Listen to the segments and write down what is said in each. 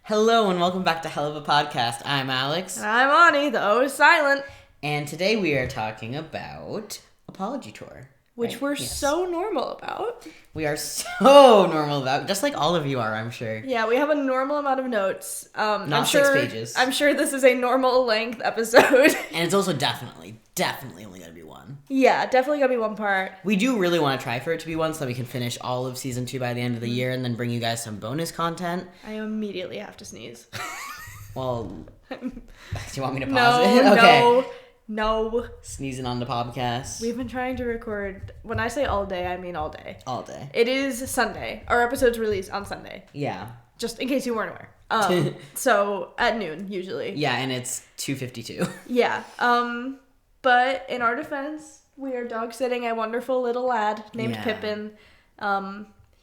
Hello and welcome back to Helluva Podcast. I'm Alex. And I'm Ani, the O is silent. And today we are talking about Apology Tour. Which right? we're Yes. so normal about. We are so normal about, just like all of you are, I'm sure. Yeah, we have a normal amount of notes. Not I'm 6 sure, pages. I'm sure this is a normal length episode. And it's also definitely only going to be one. Yeah, definitely gotta be one part. We do really want to try for it to be one so that we can finish all of Season 2 by the end of the year and then bring you guys some bonus content. I immediately have to sneeze. Well, do you want me to pause it? Okay. No. Sneezing on the podcast. We've been trying to record, when I say all day, I mean all day. All day. It is Sunday. Our episode's released on Sunday. Yeah. Just in case you weren't aware. So, at noon, usually. Yeah, and it's 2:52. Yeah. But in our defense, we are dog sitting a wonderful little lad named Pippin.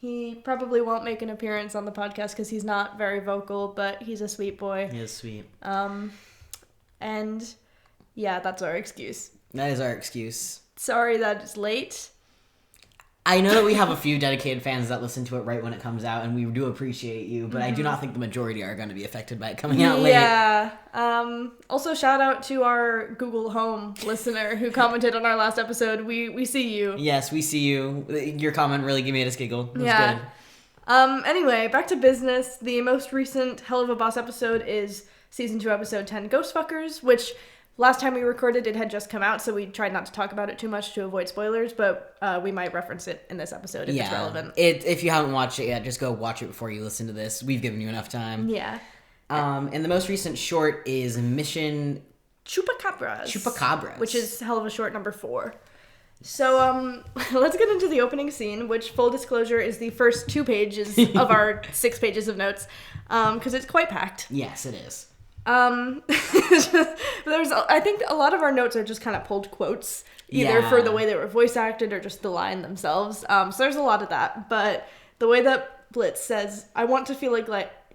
He probably won't make an appearance on the podcast because he's not very vocal, but he's a sweet boy. He is sweet. And yeah, that's our excuse. That is our excuse. Sorry that it's late. I know that we have a few dedicated fans that listen to it right when it comes out, and we do appreciate you, but I do not think the majority are going to be affected by it coming out late. Yeah. Also, shout out to our Google Home listener who commented on our last episode. We see you. Yes, we see you. Your comment really made us giggle. It was Yeah. good. Anyway, back to business. The most recent Helluva Boss episode is Season 2, Episode 10, Ghostfuckers, which last time we recorded, it had just come out, so we tried not to talk about it too much to avoid spoilers, but we might reference it in this episode if it's relevant. If you haven't watched it yet, just go watch it before you listen to this. We've given you enough time. Yeah. And the most recent short is Mission Chupacabras. Which is Helluva short number 4. So, let's get into the opening scene, which, full disclosure, is the first 2 pages of our 6 pages of notes, because it's quite packed. Yes, it is. I think a lot of our notes are just kind of pulled quotes, either for the way they were voice acted or just the line themselves. So there's a lot of that, but the way that Blitz says, I want to feel like,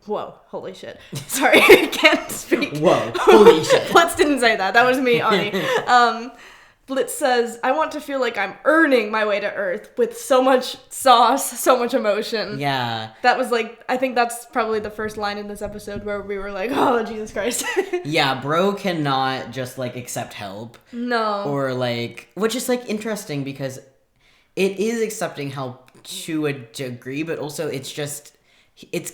whoa, holy shit. Sorry, I can't speak. Whoa, holy shit. Blitz didn't say that. That was me, Ani. Blitz says, I want to feel like I'm earning my way to Earth with so much sauce, so much emotion. Yeah. That was I think that's probably the first line in this episode where we were like, oh, Jesus Christ. Yeah, bro cannot just, accept help. No. Or, which is, interesting because it is accepting help to a degree, but also it's just, it's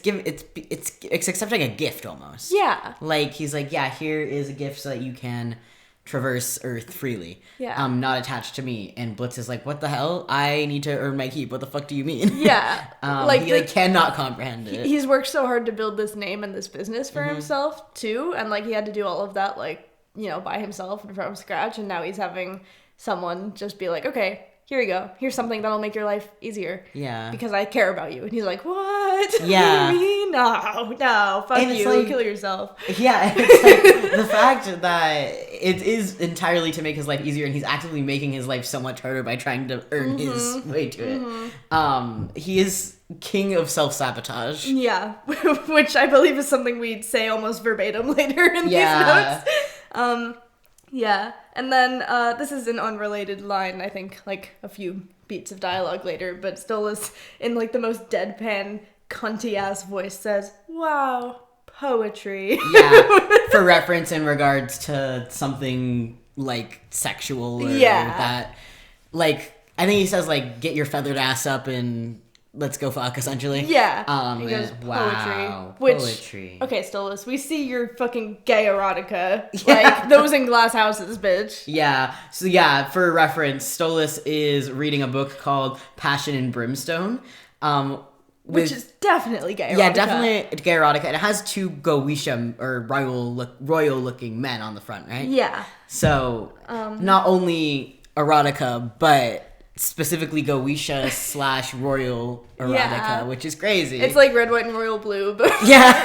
accepting a gift almost. Yeah. He's like, yeah, here is a gift so that you can traverse Earth freely. Yeah. Not attached to me. And Blitz is like, what the hell? I need to earn my keep. What the fuck do you mean? Yeah. He cannot comprehend it. He's worked so hard to build this name and this business for himself too. And he had to do all of that by himself and from scratch. And now he's having someone just be like, okay, here you go. Here's something that'll make your life easier. Yeah. Because I care about you. And he's like, what? Yeah. What do you mean? No. Fuck and you. Kill yourself. Yeah. It's the fact that it is entirely to make his life easier, and he's actively making his life so much harder by trying to earn his way to it. He is king of self-sabotage. Yeah. Which I believe is something we'd say almost verbatim later in these notes. Yeah, and then this is an unrelated line, I think, a few beats of dialogue later, but still is in, the most deadpan, cunty-ass voice says, wow, poetry. Yeah, for reference in regards to something, sexual or that. I think he says, get your feathered ass up and let's go fuck, essentially. Yeah. He goes, poetry. Wow, poetry. Okay, Stolas, we see your fucking gay erotica. Those in glass houses, bitch. Yeah. So, for reference, Stolas is reading a book called Passion and Brimstone. Which is definitely gay erotica. Yeah, definitely gay erotica. And it has 2 Goetia, or royal-looking men on the front, right? Yeah. So, not only erotica, but specifically Goetia / royal erotica, which is crazy. It's red, white, and royal blue, but yeah.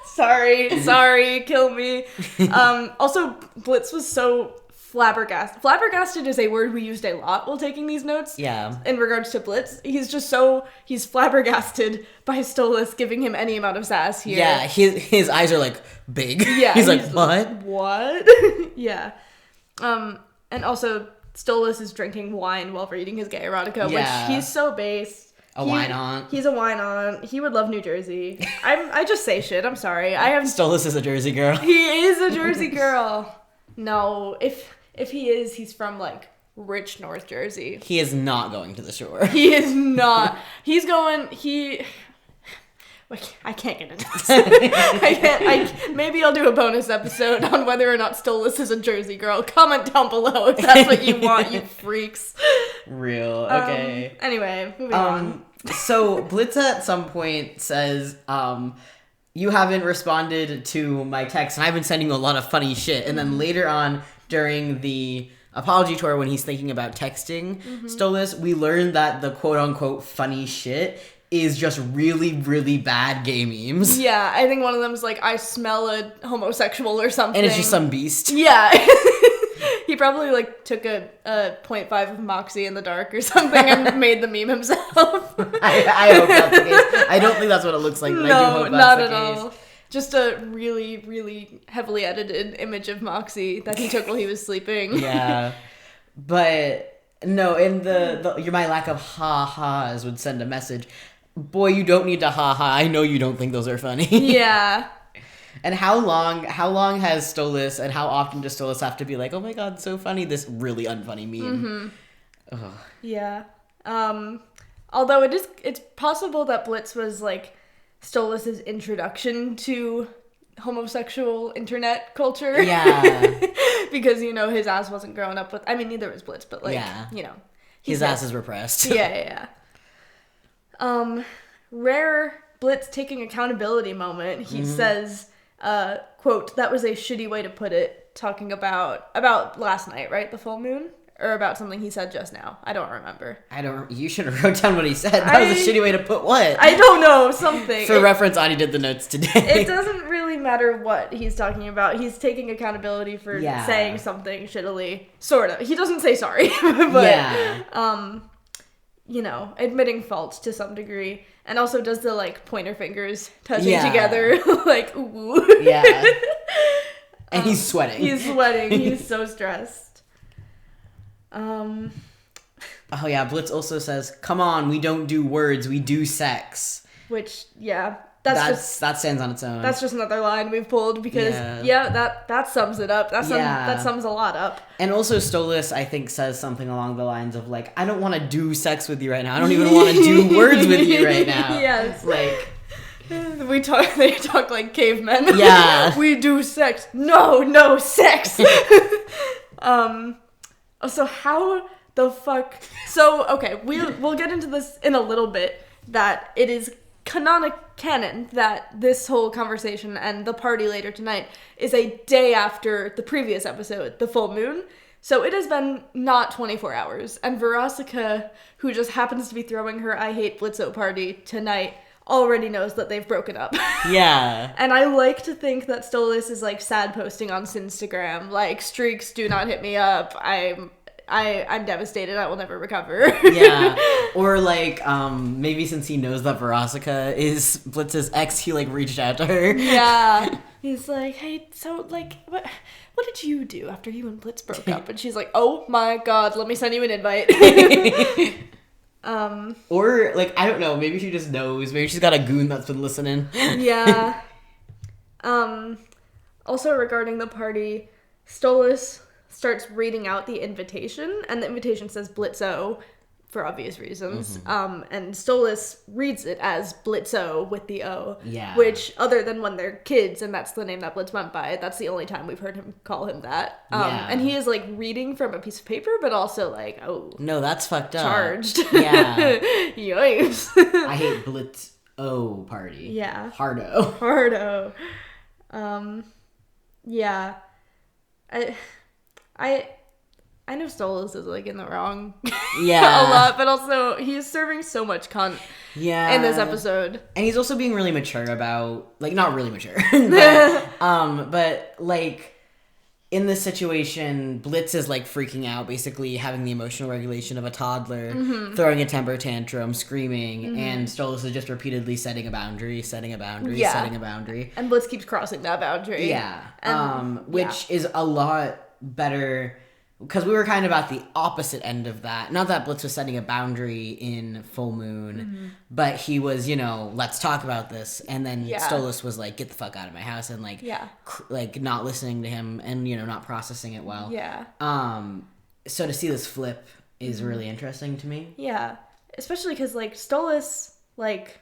sorry, kill me. Also, Blitz was so flabbergasted. Flabbergasted is a word we used a lot while taking these notes. Yeah. In regards to Blitz, he's flabbergasted by Stolas giving him any amount of sass here. Yeah, his eyes are big. Yeah. he's like, what? What? Yeah. And also Stolas is drinking wine while reading his gay erotica, which he's so based. A wine-on. He's a wine-on. He would love New Jersey. I just say shit. I'm sorry. Stolas is a Jersey girl. He is a Jersey girl. No, if he is, he's from, like, rich North Jersey. He is not going to the shore. He is not. He's going... I can't get into this. Maybe I'll do a bonus episode on whether or not Stolas is a Jersey girl. Comment down below if that's what you want, you freaks. Real. Okay. Anyway, moving on. So Blitz at some point says, you haven't responded to my text, and I've been sending you a lot of funny shit. And then later on, during the apology tour, when he's thinking about texting Stolas, we learned that the quote-unquote funny shit is just really, really bad gay memes. Yeah, I think one of them is like, I smell a homosexual or something. And it's just some beast. Yeah. He probably, like, took a 0.5 of Moxie in the dark or something and made the meme himself. I hope that's the case. I don't think that's what it looks like, but no, I do hope that's not the at case. all. Just a really, really heavily edited image of Moxie that he took while he was sleeping. Yeah. But, no, in my lack of ha-has would send a message. Boy, you don't need to ha-ha. I know you don't think those are funny. Yeah. And how long has Stolas, and how often does Stolas have to be like, oh my god, so funny, this really unfunny meme? Mm-hmm. Yeah. Although it's possible that Blitz was, like, Stolas' introduction to homosexual internet culture. Yeah. Because, you know, his ass wasn't growing up with... I mean, neither was Blitz, but, like, you know. His ass is repressed. Yeah. Rare Blitz taking accountability moment. He says, quote, that was a shitty way to put it, talking about last night, right? The full moon? Or about something he said just now. I don't remember. You should have wrote down what he said. That was a shitty way to put what? I don't know, something. For reference, Ani did the notes today. It doesn't really matter what he's talking about. He's taking accountability for saying something shittily. Sort of. He doesn't say sorry. But, you know, admitting fault to some degree. And also does the, like, pointer fingers touching together. Like, ooh. Yeah. And he's sweating. He's sweating. He's so stressed. Oh yeah, Blitz also says, come on, we don't do words, we do sex. Which, yeah. That stands on its own. That's just another line we've pulled because, that sums it up. That sums a lot up. And also Stolas, I think, says something along the lines of, like, I don't want to do sex with you right now. I don't even want to do words with you right now. Yes. Like... They talk like cavemen. Yeah. We do sex. No sex. So how the fuck... So, okay, we'll get into this in a little bit, that it is canon that this whole conversation and the party later tonight is a day after the previous episode, the full moon. So it has been not 24 hours. And Verosika, who just happens to be throwing her I Hate Blitzo party tonight, already knows that they've broken up. Yeah. And I like to think that Stolas is, like, sad posting on Instagram, like, streaks do not hit me up, I'm devastated, I will never recover. Yeah. Or, like, maybe since he knows that Verosika is Blitz's ex, he, like, reached out to her. Yeah. He's like, hey, so, like, what did you do after you and Blitz broke up? And she's like, oh my god, let me send you an invite. Or, like, I don't know, maybe she just knows. Maybe she's got a goon that's been listening. Yeah. Also, regarding the party, Stolas starts reading out the invitation, and the invitation says Blitzo, for obvious reasons. And Stolas reads it as Blitzo with the O. Yeah. Which, other than when they're kids, and that's the name that Blitz went by, that's the only time we've heard him call him that. And he is, like, reading from a piece of paper, but also, like, oh. No, that's fucked up. Charged. Yeah. Yikes. I hate Blitz-O party. Yeah. Hardo. Yeah. I know Stolas is, like, in the wrong a lot, but also he's serving so much cunt in this episode. And he's also being really mature about, like, not really mature, but, like, in this situation, Blitz is, like, freaking out, basically having the emotional regulation of a toddler, throwing a temper tantrum, screaming, and Stolas is just repeatedly setting a boundary. And Blitz keeps crossing that boundary. Yeah. Which is a lot better because we were kind of at the opposite end of that. Not that Blitz was setting a boundary in Full Moon, but he was, let's talk about this. And then Stolas was like, get the fuck out of my house, and like not listening to him and, not processing it well. Yeah. So to see this flip is really interesting to me. Yeah. Especially because, like, Stolas, like,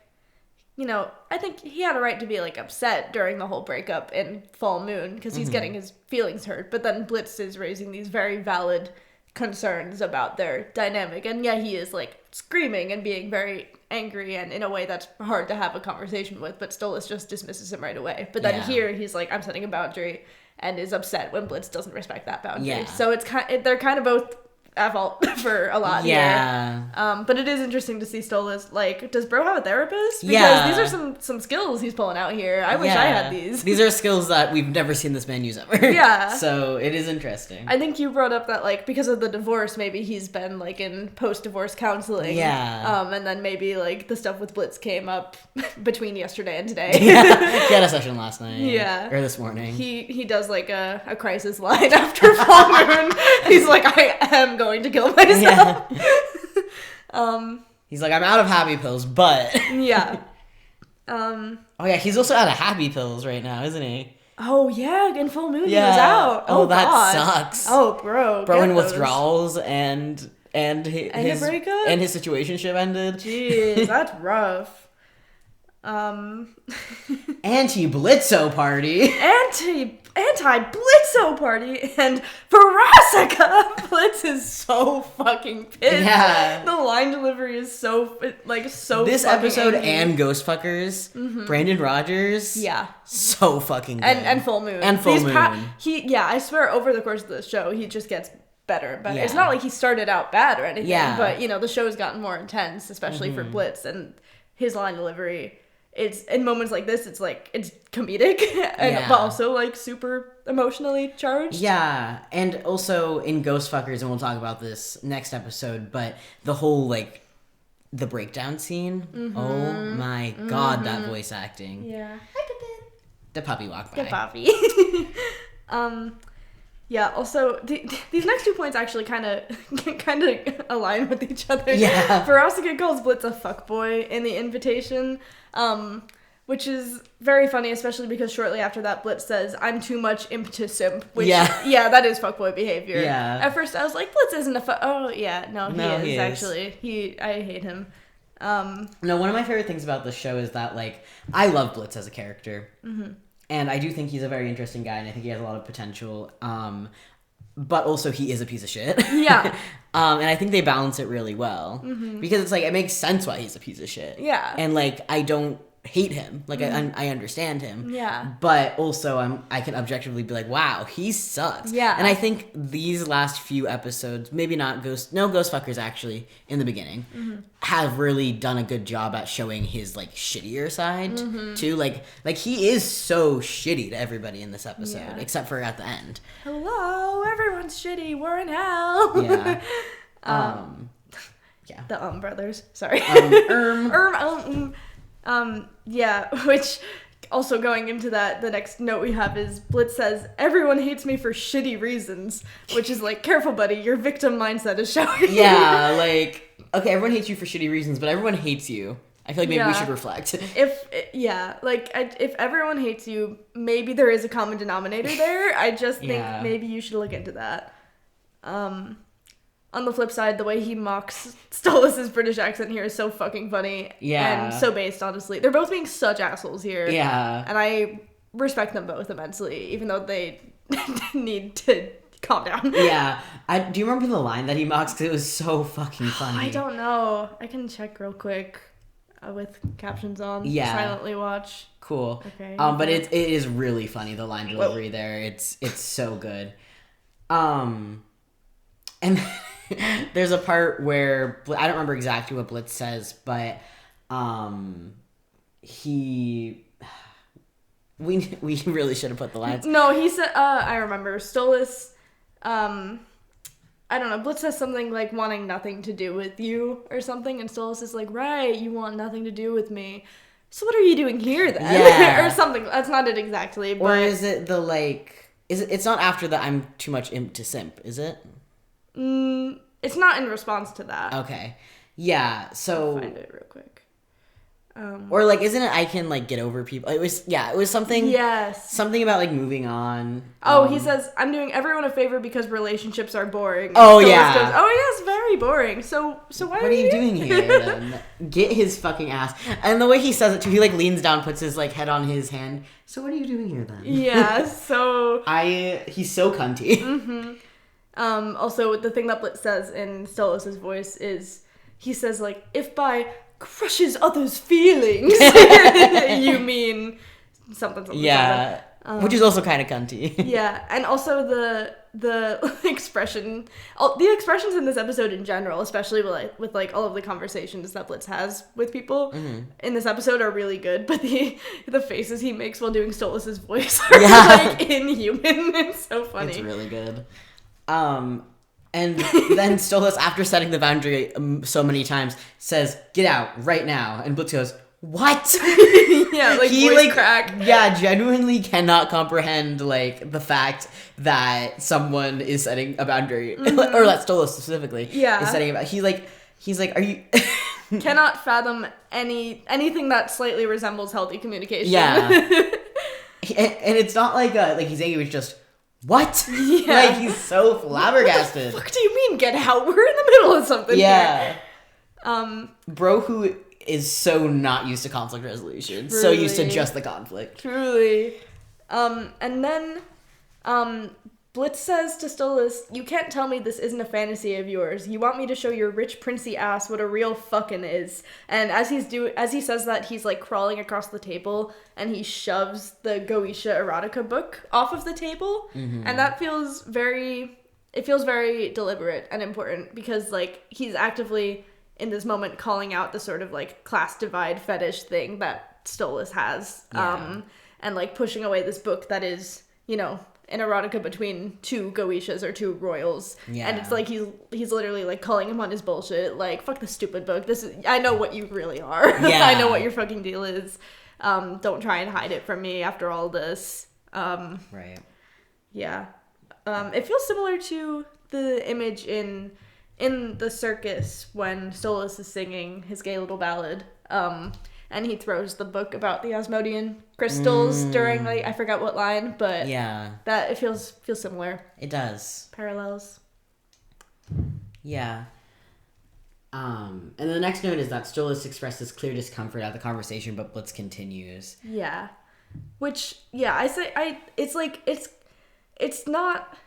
I think he had a right to be, like, upset during the whole breakup in Full Moon because he's getting his feelings hurt. But then Blitz is raising these very valid concerns about their dynamic. And yeah, he is, like, screaming and being very angry and in a way that's hard to have a conversation with. But Stolas just dismisses him right away. But then here he's like, I'm setting a boundary, and is upset when Blitz doesn't respect that boundary. Yeah. So they're kind of both at fault for a lot here. But it is interesting to see Stolas, like, does bro have a therapist? Because these are some skills he's pulling out here. I wish I had these. These are skills that we've never seen this man use ever. Yeah. So it is interesting. I think you brought up that, like, because of the divorce, maybe he's been, like, in post-divorce counseling. Yeah. And then maybe, like, the stuff with Blitz came up between yesterday and today. Yeah. He had a session last night. Yeah. Or this morning. He does, like, a crisis line after Full Moon. He's like, I am going to kill myself. Yeah. He's like, I'm out of happy pills, but yeah. Oh yeah, he's also out of happy pills right now, isn't he? Oh yeah, in Full Moon he was out. Oh, that God. sucks. Oh bro. Bro in withdrawals and his breakup? and his situationship ended. Jeez, that's rough. Anti-Blitzo party. Anti-Blitzo party, and Verasica. Blitz is so fucking pissed. Yeah. The line delivery is so This episode angry. and Ghostfuckers, Brandon Rogers. Yeah. So fucking good. And Full Moon. And Full Moon. I swear over the course of the show, he just gets better and better. Yeah. It's not like he started out bad or anything, Yeah. but, the show's gotten more intense, especially for Blitz, and his line delivery. It's in moments like this, it's like, it's comedic, but also like super emotionally charged. Yeah, and also in Ghostfuckers, and we'll talk about this next episode, but the whole like the breakdown scene. Oh my god, that voice acting. Yeah. Hi, Pippin. The puppy walked by. The puppy. Yeah, also, these next 2 points actually kind of align with each other. Yeah. Verasica calls Blitz a fuckboy in the invitation, which is very funny, especially because shortly after that, Blitz says, I'm too much imp to simp, which, yeah, that is fuckboy behavior. Yeah. At first, I was like, Blitz isn't a oh, yeah, no, he is, actually. I hate him. No, one of my favorite things about this show is that, like, I love Blitz as a character. And I do think he's a very interesting guy, and I think he has a lot of potential. But also, he is a piece of shit. Yeah. And I think they balance it really well. Because it's like, it makes sense why he's a piece of shit. Yeah. And, like, I don't hate him. Like, I understand him. Yeah. But also, I can objectively be like, wow, he sucks. Yeah. And I think these last few episodes, maybe not Ghostfuckers actually, in the beginning, have really done a good job at showing his, like, shittier side, too. Like, he is so shitty to everybody in this episode, except for at the end. Hello, everyone's shitty, we're in hell. Yeah. Yeah. The brothers, sorry. Yeah, which also going into that, the next note we have is Blitz says, everyone hates me for shitty reasons, which is like, careful buddy, your victim mindset is showing. Yeah, like, okay, everyone hates you for shitty reasons, but everyone hates you. I feel like maybe we should reflect. If everyone hates you, maybe there is a common denominator there. I just think maybe you should look into that. On the flip side, the way he mocks Stolas' British accent here is so fucking funny. Yeah. And so based, honestly. They're both being such assholes here. Yeah. And I respect them both immensely, even though they need to calm down. Yeah. Do you remember the line that he mocks? Because it was so fucking funny. I don't know. I can check real quick with captions on. Yeah. Silently watch. Cool. Okay. But it is really funny, the line delivery there. It's so good. And there's a part where I don't remember exactly what Blitz says, but we really should have put the lines. No, he said I remember Stolas. I don't know. Blitz says something like wanting nothing to do with you or something, and Stolas is like, right, you want nothing to do with me. So what are you doing here then? Yeah. Or something. That's not it exactly. But or is it the like? It's not after the I'm too much imp to simp, is it? It's not in response to that. Okay. Yeah, so... I'll find it real quick. Or, like, isn't it I can, like, get over people? It was something... Yes. Something about, like, moving on. He says, I'm doing everyone a favor because relationships are boring. Oh, so yeah. Goes, yes, very boring. So why what are you doing here, then? Get his fucking ass. And the way he says it, too, he, like, leans down, puts his, like, head on his hand. So what are you doing here, then? Yeah, so... He's so cunty. Mm-hmm. Also, the thing that Blitz says in Stolas' voice is, he says, like, if by crushes others' feelings, you mean something. Yeah, which is also kind of cunty. Yeah, and also the expression, the expressions in this episode in general, especially with all of the conversations that Blitz has with people in this episode are really good, but the faces he makes while doing Stolas' voice are like inhuman. It's so funny. It's really good. And then Stolas, after setting the boundary so many times, says, "Get out right now." And Blitz goes, "What?" Yeah, like he voice crack. Yeah, genuinely cannot comprehend like the fact that someone is setting a boundary, or that Stolas specifically is setting about. He's like, "Are you?" Cannot fathom anything that slightly resembles healthy communication. Yeah, and it's not like he's angry. It's just. What? Yeah. Like, he's so flabbergasted. What the fuck do you mean, get out? We're in the middle of something here. Bro who is so not used to conflict resolution. Truly. So used to just the conflict. Truly. And then, Blitz says to Stolas, "You can't tell me this isn't a fantasy of yours. You want me to show your rich princey ass what a real fucking is." And as he says that, he's like crawling across the table and he shoves the Goetia erotica book off of the table. Mm-hmm. And that feels very deliberate and important because like he's actively in this moment calling out the sort of like class divide fetish thing that Stolas has. Yeah. And like pushing away this book that is, an erotica between two Goetias or two royals. Yeah. And it's like he's literally like calling him on his bullshit, like, fuck this stupid book. I know what you really are. Yeah. I know what your fucking deal is. Don't try and hide it from me after all this. Right. Yeah. It feels similar to the image in the circus when Stolas is singing his gay little ballad. And he throws the book about the Asmodean crystals during, like, I forgot what line, but yeah, that it feels similar. It does. Parallels. Yeah. And the next note is that Stolas expresses clear discomfort at the conversation, but Blitz continues. Yeah. Which, yeah, it's not,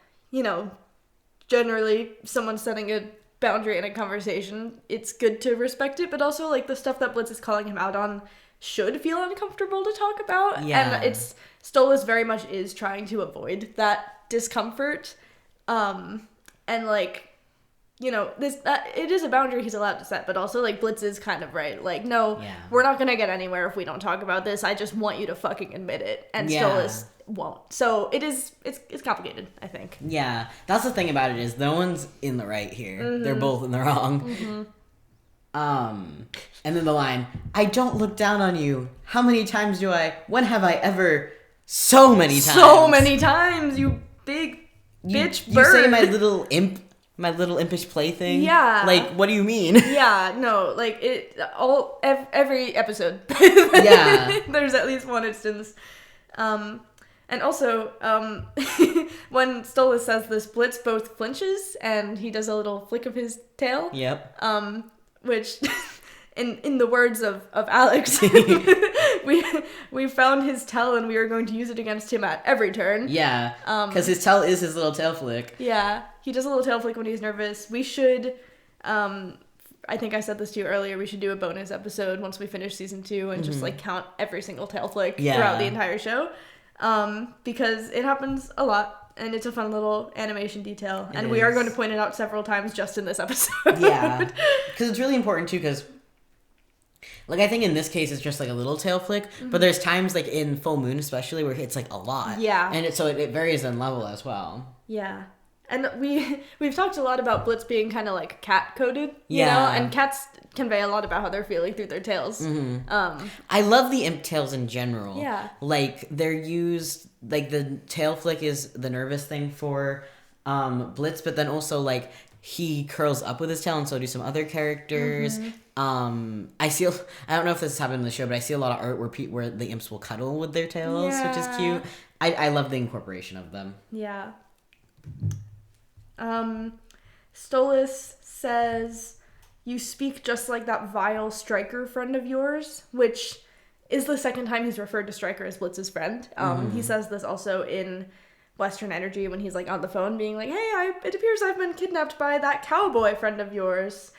generally someone setting a boundary in a conversation. It's good to respect it, but also like the stuff that Blitz is calling him out on should feel uncomfortable to talk about. Yeah. And Stolas very much is trying to avoid that discomfort. And like, it is a boundary he's allowed to set, but also like Blitz is kind of right. Like, no, we're not gonna get anywhere if we don't talk about this. I just want you to fucking admit it. And Stolas won't. So it's complicated, I think. Yeah. That's the thing about it is no one's in the right here. Mm-hmm. They're both in the wrong. Mm-hmm. And then the line, "I don't look down on you. How many times do I? When have I ever? So many times. So many times, you big bitch bird. You say my little impish plaything? Yeah. Like, what do you mean?" Yeah, no, like, every episode. Yeah. There's at least one instance. And also, when Stolas says this, Blitz both flinches and he does a little flick of his tail. Yep. Which, in the words of Alex, we found his tell and we are going to use it against him at every turn. Yeah. Because his tell is his little tail flick. Yeah. He does a little tail flick when he's nervous. We should, I think I said this to you earlier, we should do a bonus episode once we finish season 2 and just like count every single tail flick throughout the entire show. Because it happens a lot. And it's a fun little animation detail. And we are going to point it out several times just in this episode. Yeah. Because it's really important, too, because, like, I think in this case it's just, like, a little tail flick. Mm-hmm. But there's times, like, in Full Moon especially, where it's, like, a lot. Yeah. And it varies in level as well. Yeah. And we've talked a lot about Blitz being kind of, like, cat-coded, you know? And cats convey a lot about how they're feeling through their tails. Mm-hmm. I love the imp tails in general. Yeah. Like, they're used... Like, the tail flick is the nervous thing for Blitz, but then also, like, he curls up with his tail, and so do some other characters. I don't know if this has happened in the show, but I see a lot of art where the imps will cuddle with their tails, which is cute. I love the incorporation of them. Yeah. Stolas says, "You speak just like that vile Stryker friend of yours," which is the second time he's referred to Stryker as Blitz's friend. He says this also in Western Energy when he's like on the phone being like, "Hey, it appears I've been kidnapped by that cowboy friend of yours."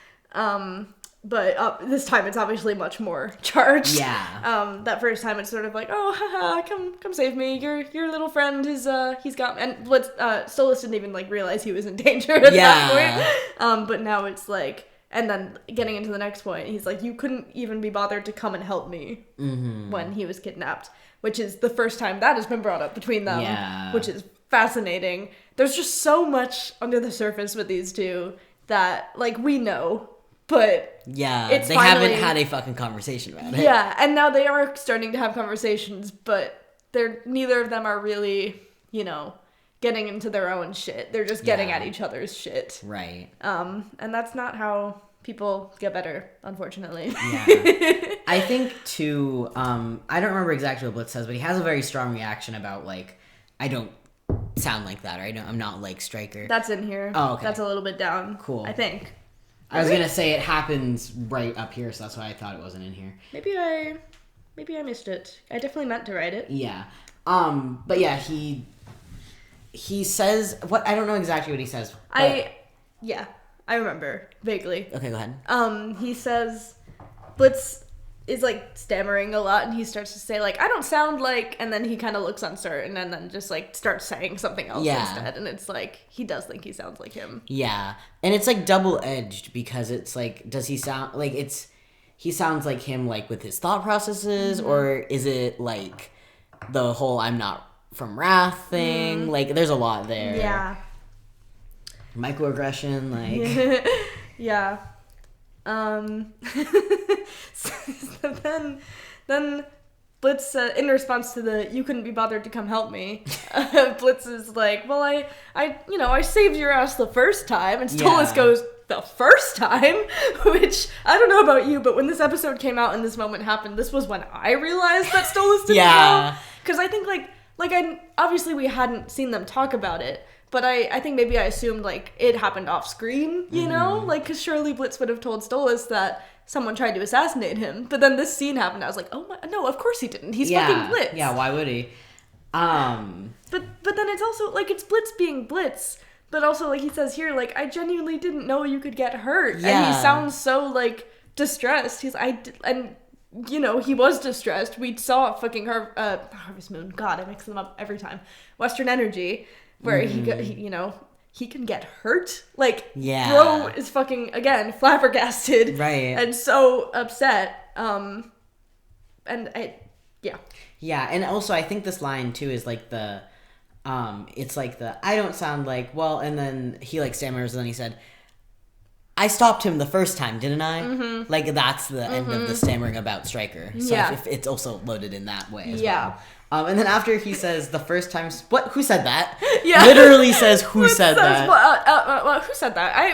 But this time it's obviously much more charged. Yeah. That first time it's sort of like, "Oh, haha, come save me. Your little friend is he's got," and Stolas didn't even like realize he was in danger at that point. But now it's like, and then getting into the next point, he's like, "You couldn't even be bothered to come and help me," when he was kidnapped, which is the first time that has been brought up between them, which is fascinating. There's just so much under the surface with these two that like we know. But it's they haven't had a fucking conversation about it. Yeah, and now they are starting to have conversations, but neither of them are really, getting into their own shit. They're just getting at each other's shit. Right. And that's not how people get better, unfortunately. Yeah. I think too, I don't remember exactly what Blitz says, but he has a very strong reaction about like, I don't sound like that, or I'm not like Stryker. That's in here. Oh, okay. That's a little bit down. Cool. I think. I was gonna say it happens right up here, so that's why I thought it wasn't in here. Maybe I missed it. I definitely meant to write it. Yeah. But yeah, he says what I don't know exactly what he says. I remember vaguely. Okay, go ahead. He says Blitz is like stammering a lot, and he starts to say like, "I don't sound like," and then he kind of looks uncertain, and then just like starts saying something else instead, and it's like he does think he sounds like him. Yeah, and it's like double-edged because it's like, does he sound like he sounds like him like with his thought processes, or is it like the whole "I'm not from Wrath" thing? Like, there's a lot there. Yeah. Microaggression, like. Yeah. So then Blitz, in response to the "you couldn't be bothered to come help me," Blitz is like, "Well, I saved your ass the first time," and Stolas goes, "The first time?" Which, I don't know about you, but when this episode came out and this moment happened, this was when I realized that Stolas didn't know. Because I think obviously we hadn't seen them talk about it, but I think maybe I assumed, like, it happened off screen, you know? Like, because surely Blitz would have told Stolas that someone tried to assassinate him. But then this scene happened. I was like, oh, my, no, of course he didn't. He's fucking Blitz. Yeah, why would he? But then it's also, like, it's Blitz being Blitz. But also, like he says here, like, I genuinely didn't know you could get hurt. Yeah. And he sounds so, like, distressed. He was distressed. We saw fucking Harvest Moon. God, I mix them up every time. Western Energy. Where he can get hurt. Like, bro is fucking, again, flabbergasted. Right. And so upset. Yeah, and also I think this line, too, is like it's like I don't sound like, well, and then he, like, stammers, and then he said, I stopped him the first time, didn't I? Mm-hmm. Like, that's the end of the stammering about Stryker. So if it's also loaded in that way as well. And then after he says the first time, what? Who said that? Yeah. Literally says, who said that? Who said that?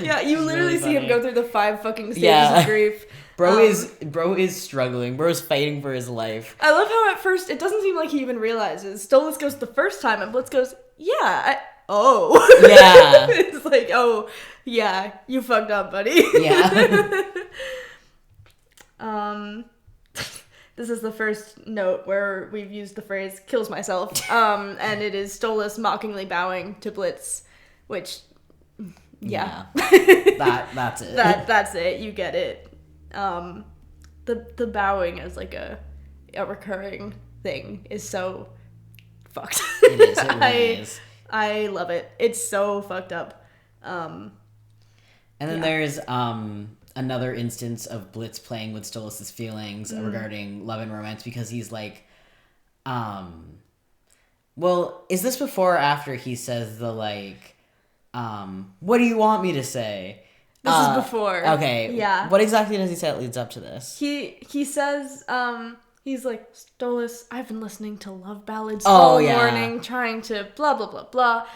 Yeah, you literally see him go through the 5 fucking stages of grief. Bro is struggling. Bro is fighting for his life. I love how at first it doesn't seem like he even realizes. Stolas goes the first time, and Blitz goes, yeah, yeah. It's like, oh, yeah, you fucked up, buddy. Yeah. This is the first note where we've used the phrase "kills myself," and it is Stolas mockingly bowing to Blitz, which, that's it. That's it. You get it. The bowing as like a recurring thing is so fucked. It is. It really is. I love it. It's so fucked up. And then there's another instance of Blitz playing with Stolas' feelings regarding love and romance, because he's like, well, is this before or after he says the, like, what do you want me to say? This is before. Okay. Yeah. What exactly does he say that leads up to this? He says, he's like, Stolas, I've been listening to love ballads all morning, trying to blah, blah, blah, blah.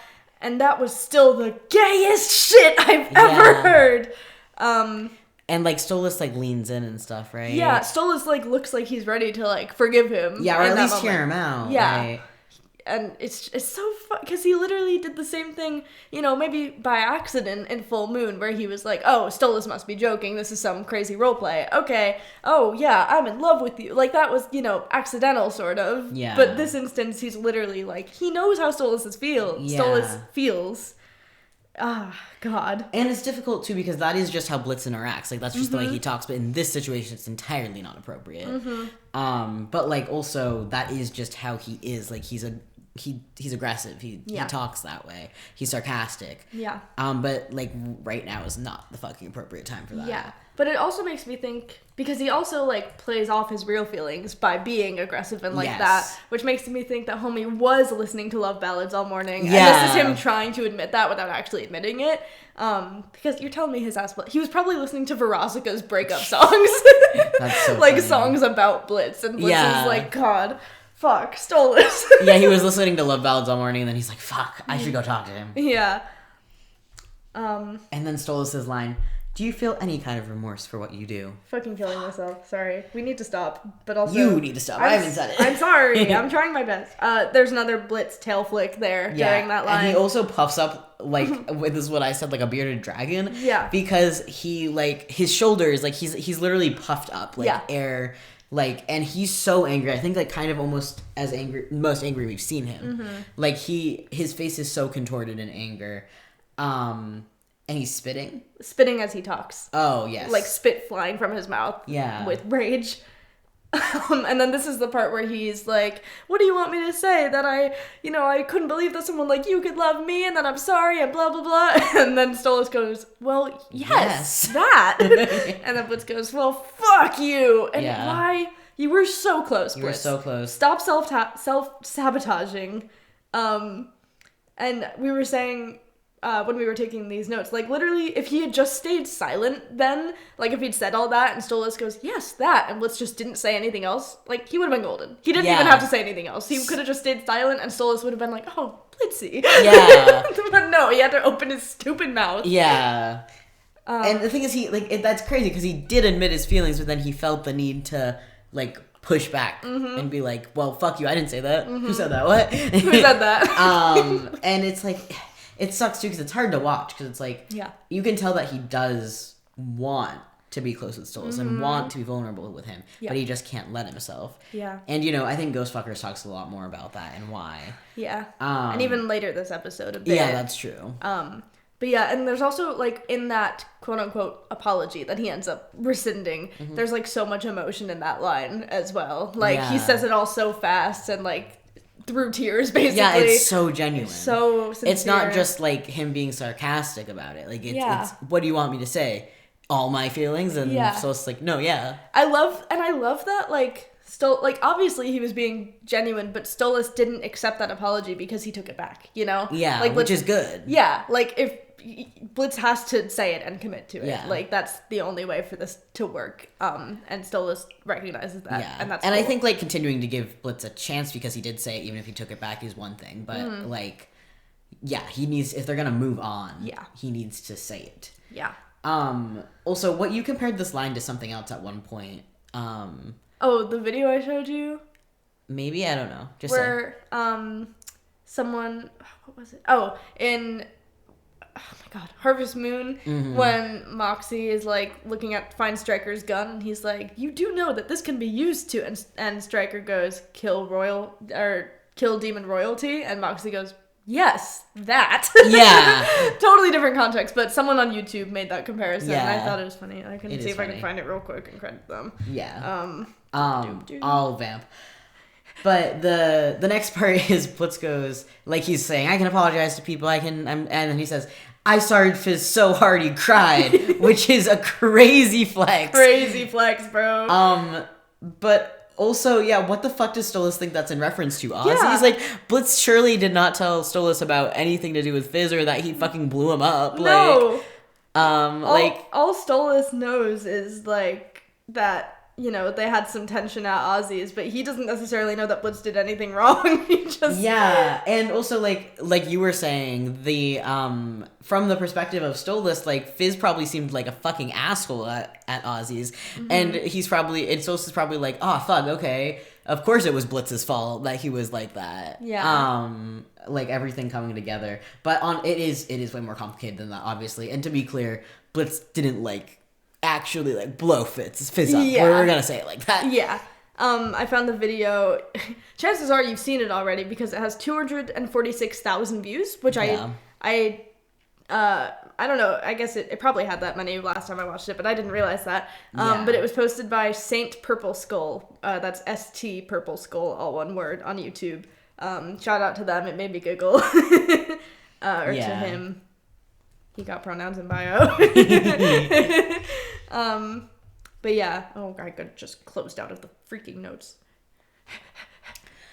and that was still the gayest shit I've ever heard. And, like, Stolas, like, leans in and stuff, right? Yeah, Stolas, like, looks like he's ready to, like, forgive him. Yeah, or at least hear him out. Yeah. Right? And it's so fun, because he literally did the same thing, you know, maybe by accident in Full Moon, where he was like, oh, Stolas must be joking, this is some crazy roleplay. Okay, oh, yeah, I'm in love with you. Like, that was, you know, accidental, sort of. Yeah. But this instance, he's literally, like, he knows how Stolas feels. Ah, God. And it's difficult, too, because that is just how Blitz interacts. Like, that's just the way he talks. But in this situation, it's entirely not appropriate. But, like, also, that is just how he is. Like, he's aggressive. He talks that way. He's sarcastic. Yeah. But, like, right now is not the fucking appropriate time for that. Yeah. But it also makes me think, because he also, like, plays off his real feelings by being aggressive and like that, which makes me think that homie was listening to love ballads all morning. Yeah. And this is him trying to admit that without actually admitting it. Because you're telling me his ass, he was probably listening to Veronica's breakup songs. That's so like, funny. songs about Blitz, and Blitz is like, God, fuck, Stolas. Yeah, he was listening to love ballads all morning, and then he's like, fuck, I should go talk to him. Yeah. And then Stolas' line, do you feel any kind of remorse for what you do? Fucking killing myself. Sorry. We need to stop. But also... You need to stop. I haven't said it. I'm sorry. I'm trying my best. There's another Blitz tail flick there during that line. And he also puffs up, like, this is what I said, like a bearded dragon. Yeah. Because he, like, his shoulders, like, he's literally puffed up, like, air, like, and he's so angry. I think, like, kind of almost as angry, most angry we've seen him. Like, his face is so contorted in anger. And he's spitting? Spitting as he talks. Oh, yes. Like, spit flying from his mouth. Yeah. With rage. And then this is the part where he's like, what do you want me to say? That I couldn't believe that someone like you could love me, and that I'm sorry, and blah, blah, blah. And then Stolas goes, well, yes. That. And then Blitz goes, well, fuck you. And why? You were so close, Blitz. You were so close. Stop self-sabotaging. And we were saying... when we were taking these notes, like, literally, if he had just stayed silent then, like, if he'd said all that, and Stolas goes, yes, that, and Blitz just didn't say anything else, like, he would have been golden. He didn't even have to say anything else. He could have just stayed silent, and Stolas would have been like, oh, Blitzy. Yeah. But no, he had to open his stupid mouth. Yeah. And the thing is, that's crazy, because he did admit his feelings, but then he felt the need to, like, push back and be like, well, fuck you, I didn't say that. Who said that? What? Who said that? And it's like... It sucks, too, because it's hard to watch, because it's like, you can tell that he does want to be close with Stolas and want to be vulnerable with him, but he just can't let himself. Yeah. And, you know, I think Ghostfuckers talks a lot more about that and why. Yeah. And even later this episode a bit. Yeah, that's true. But yeah, and there's also, like, in that quote-unquote apology that he ends up rescinding, there's, like, so much emotion in that line as well. Like, he says it all so fast and, like... through tears, basically. Yeah, it's so genuine. So sincere. It's not just, like, him being sarcastic about it. Like, it's what do you want me to say? All my feelings? And so it's like, no, I love that, like, obviously he was being genuine, but Stolas didn't accept that apology because he took it back, you know? Yeah, like, which is good. Yeah, like, if Blitz has to say it and commit to it. Yeah. Like, that's the only way for this to work. And Stolas recognizes that. Yeah. And that's cool. I think, like, continuing to give Blitz a chance because he did say it, even if he took it back, is one thing. But, like, he needs, if they're gonna move on, he needs to say it. Yeah. Also, what you compared this line to something else at one point. Oh, the video I showed you? Maybe? I don't know. Just where, someone, what was it? Oh, in... oh my god, Harvest Moon, when Moxie is, like, looking at Fine Striker's gun, and he's like, you do know that this can be used to, and Striker goes, kill demon royalty, and Moxie goes, yes, that. Yeah. Totally different context, but someone on YouTube made that comparison, and I thought it was funny. I can see if I can find it real quick and credit them. Yeah. I'll vamp. But the next part is Blitz goes, like, he's saying, I can apologize to people, and then he says, I started Fizz so hard he cried, which is a crazy flex. Crazy flex, bro. But also, what the fuck does Stolas think that's in reference to? Oz? Yeah. He's like, Blitz surely did not tell Stolas about anything to do with Fizz or that he fucking blew him up. No. All Stolas knows is, like, that you know, they had some tension at Ozzy's, but he doesn't necessarily know that Blitz did anything wrong. He just... Yeah, and also, like you were saying, the, from the perspective of Stolas, like, Fizz probably seemed like a fucking asshole at Ozzy's, and Stolas is probably like, oh, fuck, okay, of course it was Blitz's fault that he was like that. Yeah. Like, everything coming together. But it is way more complicated than that, obviously, and to be clear, Blitz didn't, like, actually, like, blow Fizz up. Yeah. We're gonna say it like that. Yeah. I found the video. Chances are you've seen it already because it has 246,000 views, which I don't know. I guess it probably had that many last time I watched it, but I didn't realize that. But it was posted by Saint Purple Skull. That's ST Purple Skull, all one word, on YouTube. Shout out to them. It made me giggle. To him. He got pronouns in bio. But yeah. Oh, I got just closed out of the freaking notes.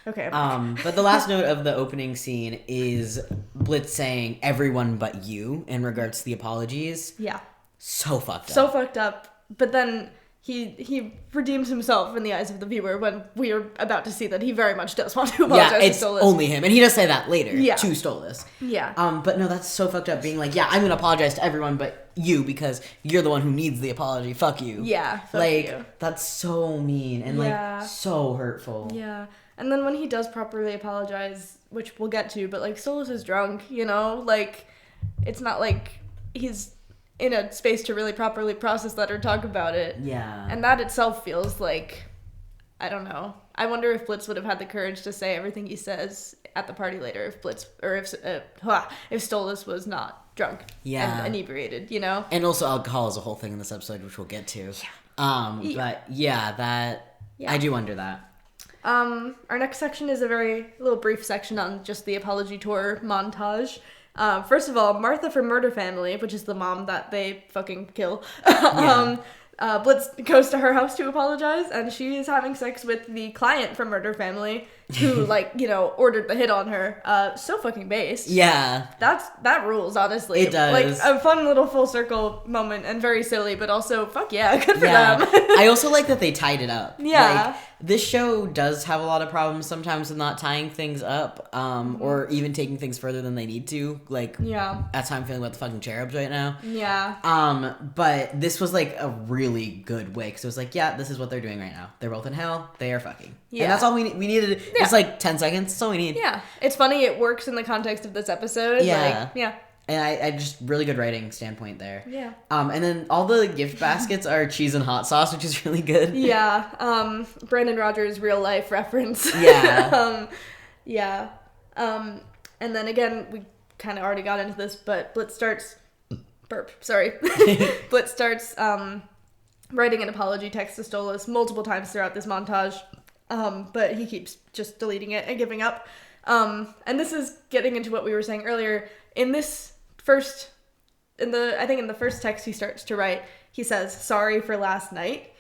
Okay. But the last note of the opening scene is Blitz saying everyone but you in regards to the apologies. Yeah. So fucked up. So fucked up. But then he redeems himself in the eyes of the viewer when we are about to see that he very much does want to apologize to Stolas. It's only him. And he does say that later to Stolas. Yeah. But no, that's so fucked up being like, yeah, I'm gonna apologize to everyone but you because you're the one who needs the apology. Fuck you. Yeah. Fuck you. That's so mean and like so hurtful. Yeah. And then when he does properly apologize, which we'll get to, but like Stolas is drunk, you know? Like, it's not like he's in a space to really properly process that or talk about it. Yeah. And that itself feels like, I don't know. I wonder if Blitz would have had the courage to say everything he says at the party later if Stolas was not drunk and inebriated, you know? And also alcohol is a whole thing in this episode, which we'll get to. Yeah. But I do wonder that. Our next section is a very little brief section on just the apology tour montage. First of all, Martha from Murder Family, which is the mom that they fucking kill, Blitz goes to her house to apologize, and she is having sex with the client from Murder Family, who, like, you know, ordered the hit on her. So fucking based. Yeah. That rules, honestly. It does. Like, a fun little full circle moment, and very silly, but also, fuck yeah, good for them. I also like that they tied it up. Yeah. Like, this show does have a lot of problems sometimes with not tying things up, or even taking things further than they need to. Like, that's how I'm feeling about the fucking cherubs right now. Yeah. But this was, like, a really good way, because it was like, yeah, this is what they're doing right now. They're both in hell. They are fucking. Yeah. And that's all we needed. Yeah. It's like 10 seconds. That's all we need. Yeah. It's funny. It works in the context of this episode. Yeah. Like, yeah. And I just really good writing standpoint there. Yeah. And then all the gift baskets are cheese and hot sauce, which is really good. Yeah. Brandon Rogers' real life reference. Yeah. Yeah. And then again, we kind of already got into this, but Blitz starts Blitz starts writing an apology text to Stolas multiple times throughout this montage. But he keeps just deleting it and giving up. And this is getting into what we were saying earlier. In the first text he starts to write, he says, "Sorry for last night,"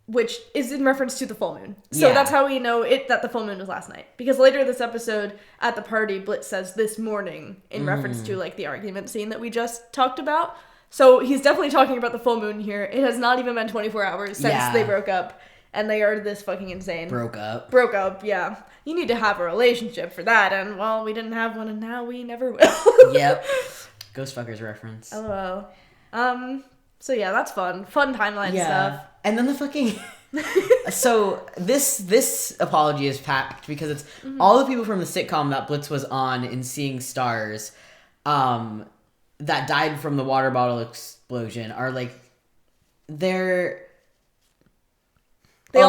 which is in reference to the full moon. So that's how we know that the full moon was last night. Because later this episode, at the party, Blitz says "this morning" in reference to, like, the argument scene that we just talked about. So he's definitely talking about the full moon here. It has not even been 24 hours since they broke up. And they are this fucking insane. Broke up, yeah. You need to have a relationship for that. And, well, we didn't have one, and now we never will. Yep. Ghostfuckers reference. LOL. So, yeah, that's fun. Fun timeline stuff. And then the fucking... So, this apology is packed because it's all the people from the sitcom that Blitz was on in Seeing Stars that died from the water bottle explosion are, like... They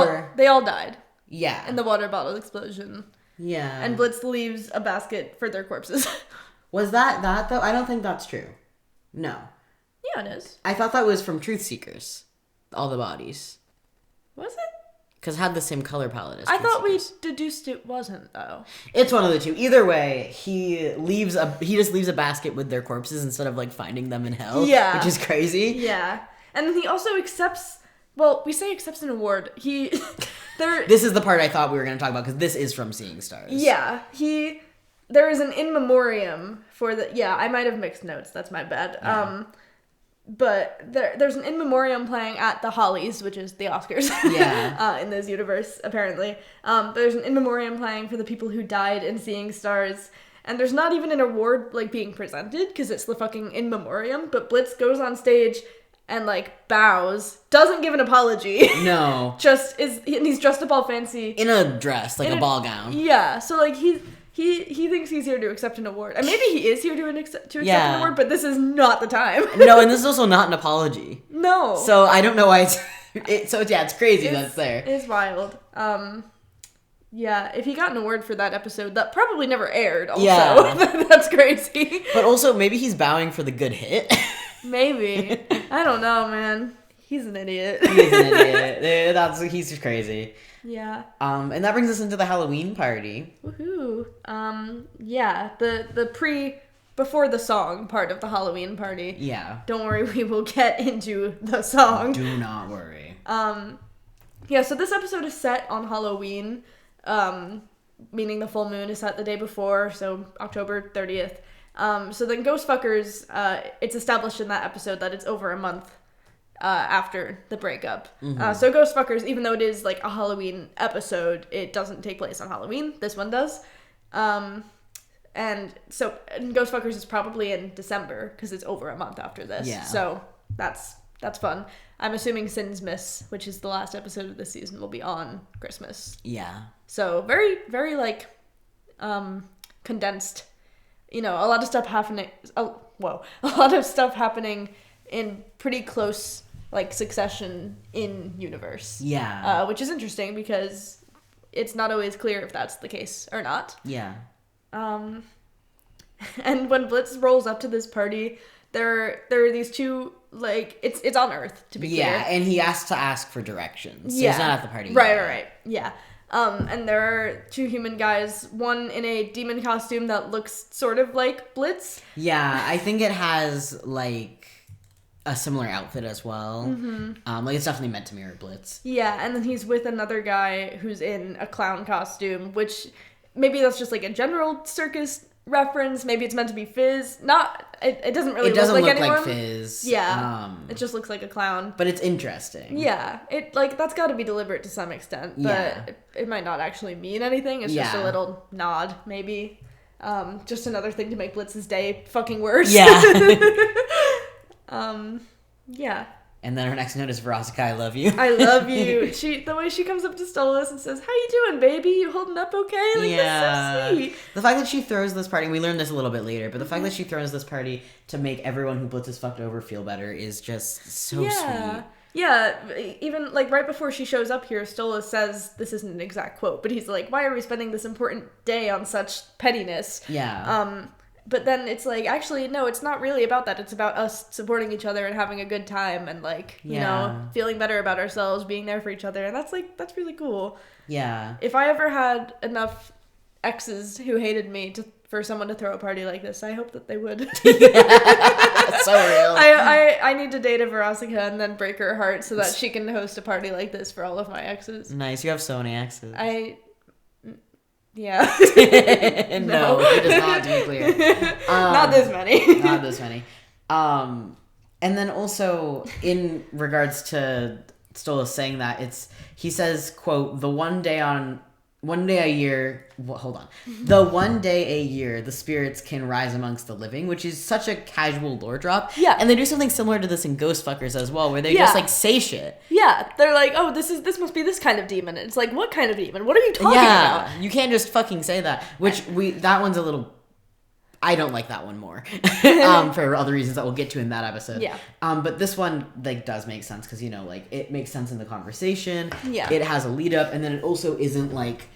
all died. Yeah. In the water bottle explosion. Yeah. And Blitz leaves a basket for their corpses. Was that though? I don't think that's true. No. Yeah, it is. I thought that was from Truth Seekers. All the bodies. Was it? Because it had the same color palette as I thought Seekers. we deduced it wasn't, though. It's one of the two. Either way, he just leaves a basket with their corpses instead of, like, finding them in hell. Yeah. Which is crazy. Yeah. And he also accepts... Well, we say accepts an award. This is the part I thought we were going to talk about, because this is from Seeing Stars. Yeah. There is an in memoriam for the... Yeah, I might have mixed notes. That's my bad. Yeah. but there's an in memoriam playing at the Hollies, which is the Oscars. Yeah. In this universe, apparently. But there's an in memoriam playing for the people who died in Seeing Stars. And there's not even an award, like, being presented, because it's the fucking in memoriam. But Blitz goes on stage and, like, bows, doesn't give an apology. No. And he's dressed up all fancy. In a dress, like a ball gown. Yeah, so, like, he thinks he's here to accept an award. And maybe he is here to accept an award, but this is not the time. No, and this is also not an apology. No. So I don't know why it's crazy that's there. It's wild. Yeah, if he got an award for that episode, that probably never aired also. Yeah. That's crazy. But also, maybe he's bowing for the good hit. Maybe. I don't know, man. He's an idiot. He's an idiot. He's just crazy. Yeah. And that brings us into the Halloween party. Woohoo. Yeah, the before the song part of the Halloween party. Yeah. Don't worry, we will get into the song. Do not worry. Yeah, so this episode is set on Halloween, meaning the full moon is set the day before, so October 30th. So then Ghostfuckers, it's established in that episode that it's over a month after the breakup. Mm-hmm. So Ghostfuckers, even though it is like a Halloween episode, it doesn't take place on Halloween. This one does. And Ghostfuckers is probably in December because it's over a month after this. Yeah. So that's fun. I'm assuming Sin's Miss, which is the last episode of this season, will be on Christmas. Yeah. So very, very like condensed. You know, a lot of stuff happening. A lot of stuff happening in pretty close like succession in universe. Yeah. Which is interesting because it's not always clear if that's the case or not. Yeah. And when Blitz rolls up to this party, there are these two, like, it's on Earth, to be clear. Yeah, and he has to ask for directions. So he's not at the party yet. Right. Yeah. And there are two human guys, one in a demon costume that looks sort of like Blitz. Yeah, I think it has, like, a similar outfit as well. Mm-hmm. Like, it's definitely meant to mirror Blitz. Yeah, and then he's with another guy who's in a clown costume, which maybe that's just, like, a general circus reference. Maybe it's meant to be Fizz. It doesn't really look like anyone. It doesn't look like Fizz. Yeah. It just looks like a clown. But it's interesting. Yeah. That's got to be deliberate to some extent. But it might not actually mean anything. It's just a little nod, maybe. Just another thing to make Blitz's day fucking worse. Yeah. Yeah. And then her next note is, Veronica, I love you. I love you. The way she comes up to Stolas and says, how you doing, baby? You holding up okay? Like, that's so sweet. The fact that she throws this party, and we learned this a little bit later, but the fact that she throws this party to make everyone who Blitz is fucked over feel better is just so sweet. Yeah, even, like, right before she shows up here, Stolas says, this isn't an exact quote, but he's like, why are we spending this important day on such pettiness? Yeah. But then it's like, actually, no, it's not really about that. It's about us supporting each other and having a good time and, like, you know, feeling better about ourselves, being there for each other. And that's really cool. Yeah. If I ever had enough exes who hated me for someone to throw a party like this, I hope that they would. Yeah, so real. I need to date a Veronica and then break her heart so that she can host a party like this for all of my exes. Nice. You have so many exes. Yeah. No, it does not, to be clear. Not this many. Not this many. And then also, in regards to Stolas saying that, he says, quote, the one day a year, the spirits can rise amongst the living, which is such a casual lore drop. Yeah. And they do something similar to this in Ghostfuckers as well, where they just, like, say shit. Yeah. They're like, oh, this must be this kind of demon. And it's like, what kind of demon? What are you talking about? You can't just fucking say that. That one's a little... I don't like that one more. For other reasons that we'll get to in that episode. Yeah. But this one, like, does make sense, because, you know, like, it makes sense in the conversation. Yeah. It has a lead up, and then it also isn't, like,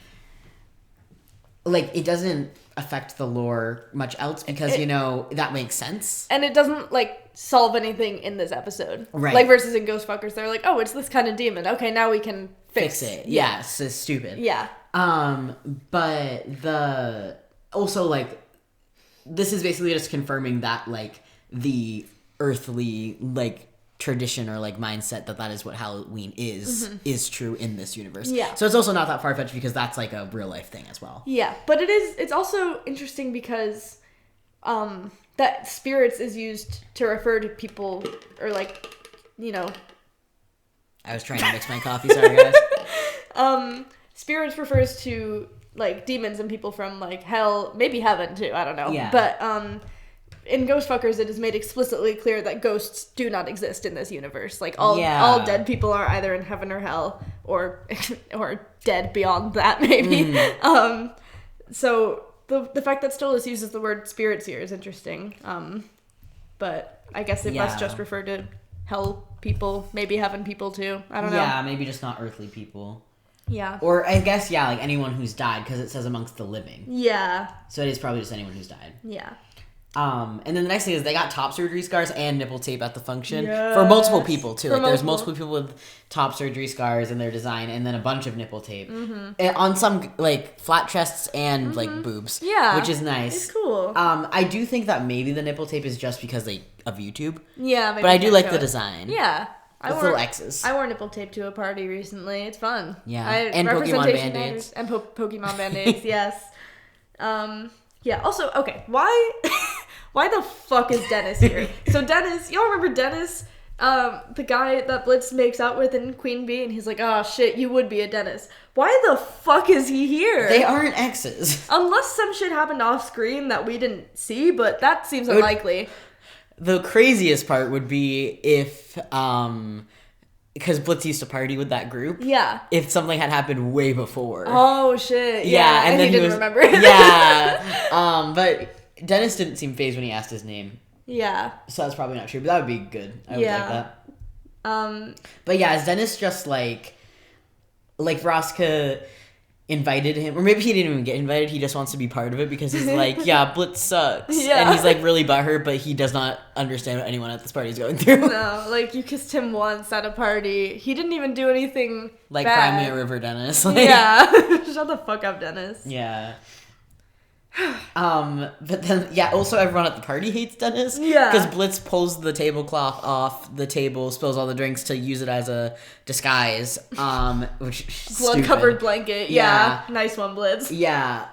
it doesn't affect the lore much else, because, you know, that makes sense. And it doesn't, like, solve anything in this episode. Right. Like, versus in Ghostfuckers, they're like, oh, it's this kind of demon. Okay, now we can fix it. Yeah, it's stupid. Yeah. But also, like, this is basically just confirming that, like, the earthly, like, tradition or, like, mindset that is what Halloween is true in this universe. Yeah. So it's also not that far-fetched, because that's, like, a real-life thing as well. Yeah, but it's also interesting because, that spirits is used to refer to people, or like, you know. I was trying to mix my coffee, sorry guys. Spirits refers to like demons and people from like hell, maybe heaven too, I don't know. Yeah. But in Ghostfuckers, it is made explicitly clear that ghosts do not exist in this universe. Like all dead people are either in heaven or hell, or dead beyond that maybe. So the fact that Stolas uses the word spirits here is interesting. But I guess it must just refer to hell people, maybe heaven people too. I don't know. Yeah, maybe just not earthly people. Yeah. Or I guess, like anyone who's died, because it says amongst the living. Yeah. So it is probably just anyone who's died. Yeah. And then the next thing is they got top surgery scars and nipple tape at the function for multiple people too. Like there's multiple people with top surgery scars in their design, and then a bunch of nipple tape on some like flat chests and like boobs. Yeah, which is nice. It's cool. I do think that maybe the nipple tape is just because of YouTube. Yeah, maybe, but I do like the design. Yeah. With little X's. I wore nipple tape to a party recently. It's fun. Yeah, and Pokemon Band-Aids. And Pokemon Band-Aids, yes. Yeah, also, okay, why the fuck is Dennis here? So Dennis, y'all remember Dennis? The guy that Blitz makes out with in Queen Bee, and he's like, oh shit, you would be a Dennis. Why the fuck is he here? They aren't exes. Unless some shit happened off screen that we didn't see, but that seems unlikely. The craziest part would be if, because Blitz used to party with that group. Yeah. If something had happened way before. Oh shit. Yeah, and then he didn't remember. Yeah. But Dennis didn't seem fazed when he asked his name. Yeah. So that's probably not true, but that would be good. I would like that. But yeah, is Dennis just like Vraska invited him, or maybe he didn't even get invited, he just wants to be part of it because he's like, yeah, Blitz sucks. Yeah. And he's like really butthurt, but he does not understand what anyone at this party is going through. No, like you kissed him once at a party. He didn't even do anything like bad. Cry Me a River, Dennis. Like, yeah. Shut the fuck up, Dennis. Yeah. But then, yeah, also everyone at the party hates Dennis. Yeah. Because Blitz pulls the tablecloth off the table, spills all the drinks to use it as a disguise. Which blood-covered blanket. Yeah. Nice one, Blitz. Yeah.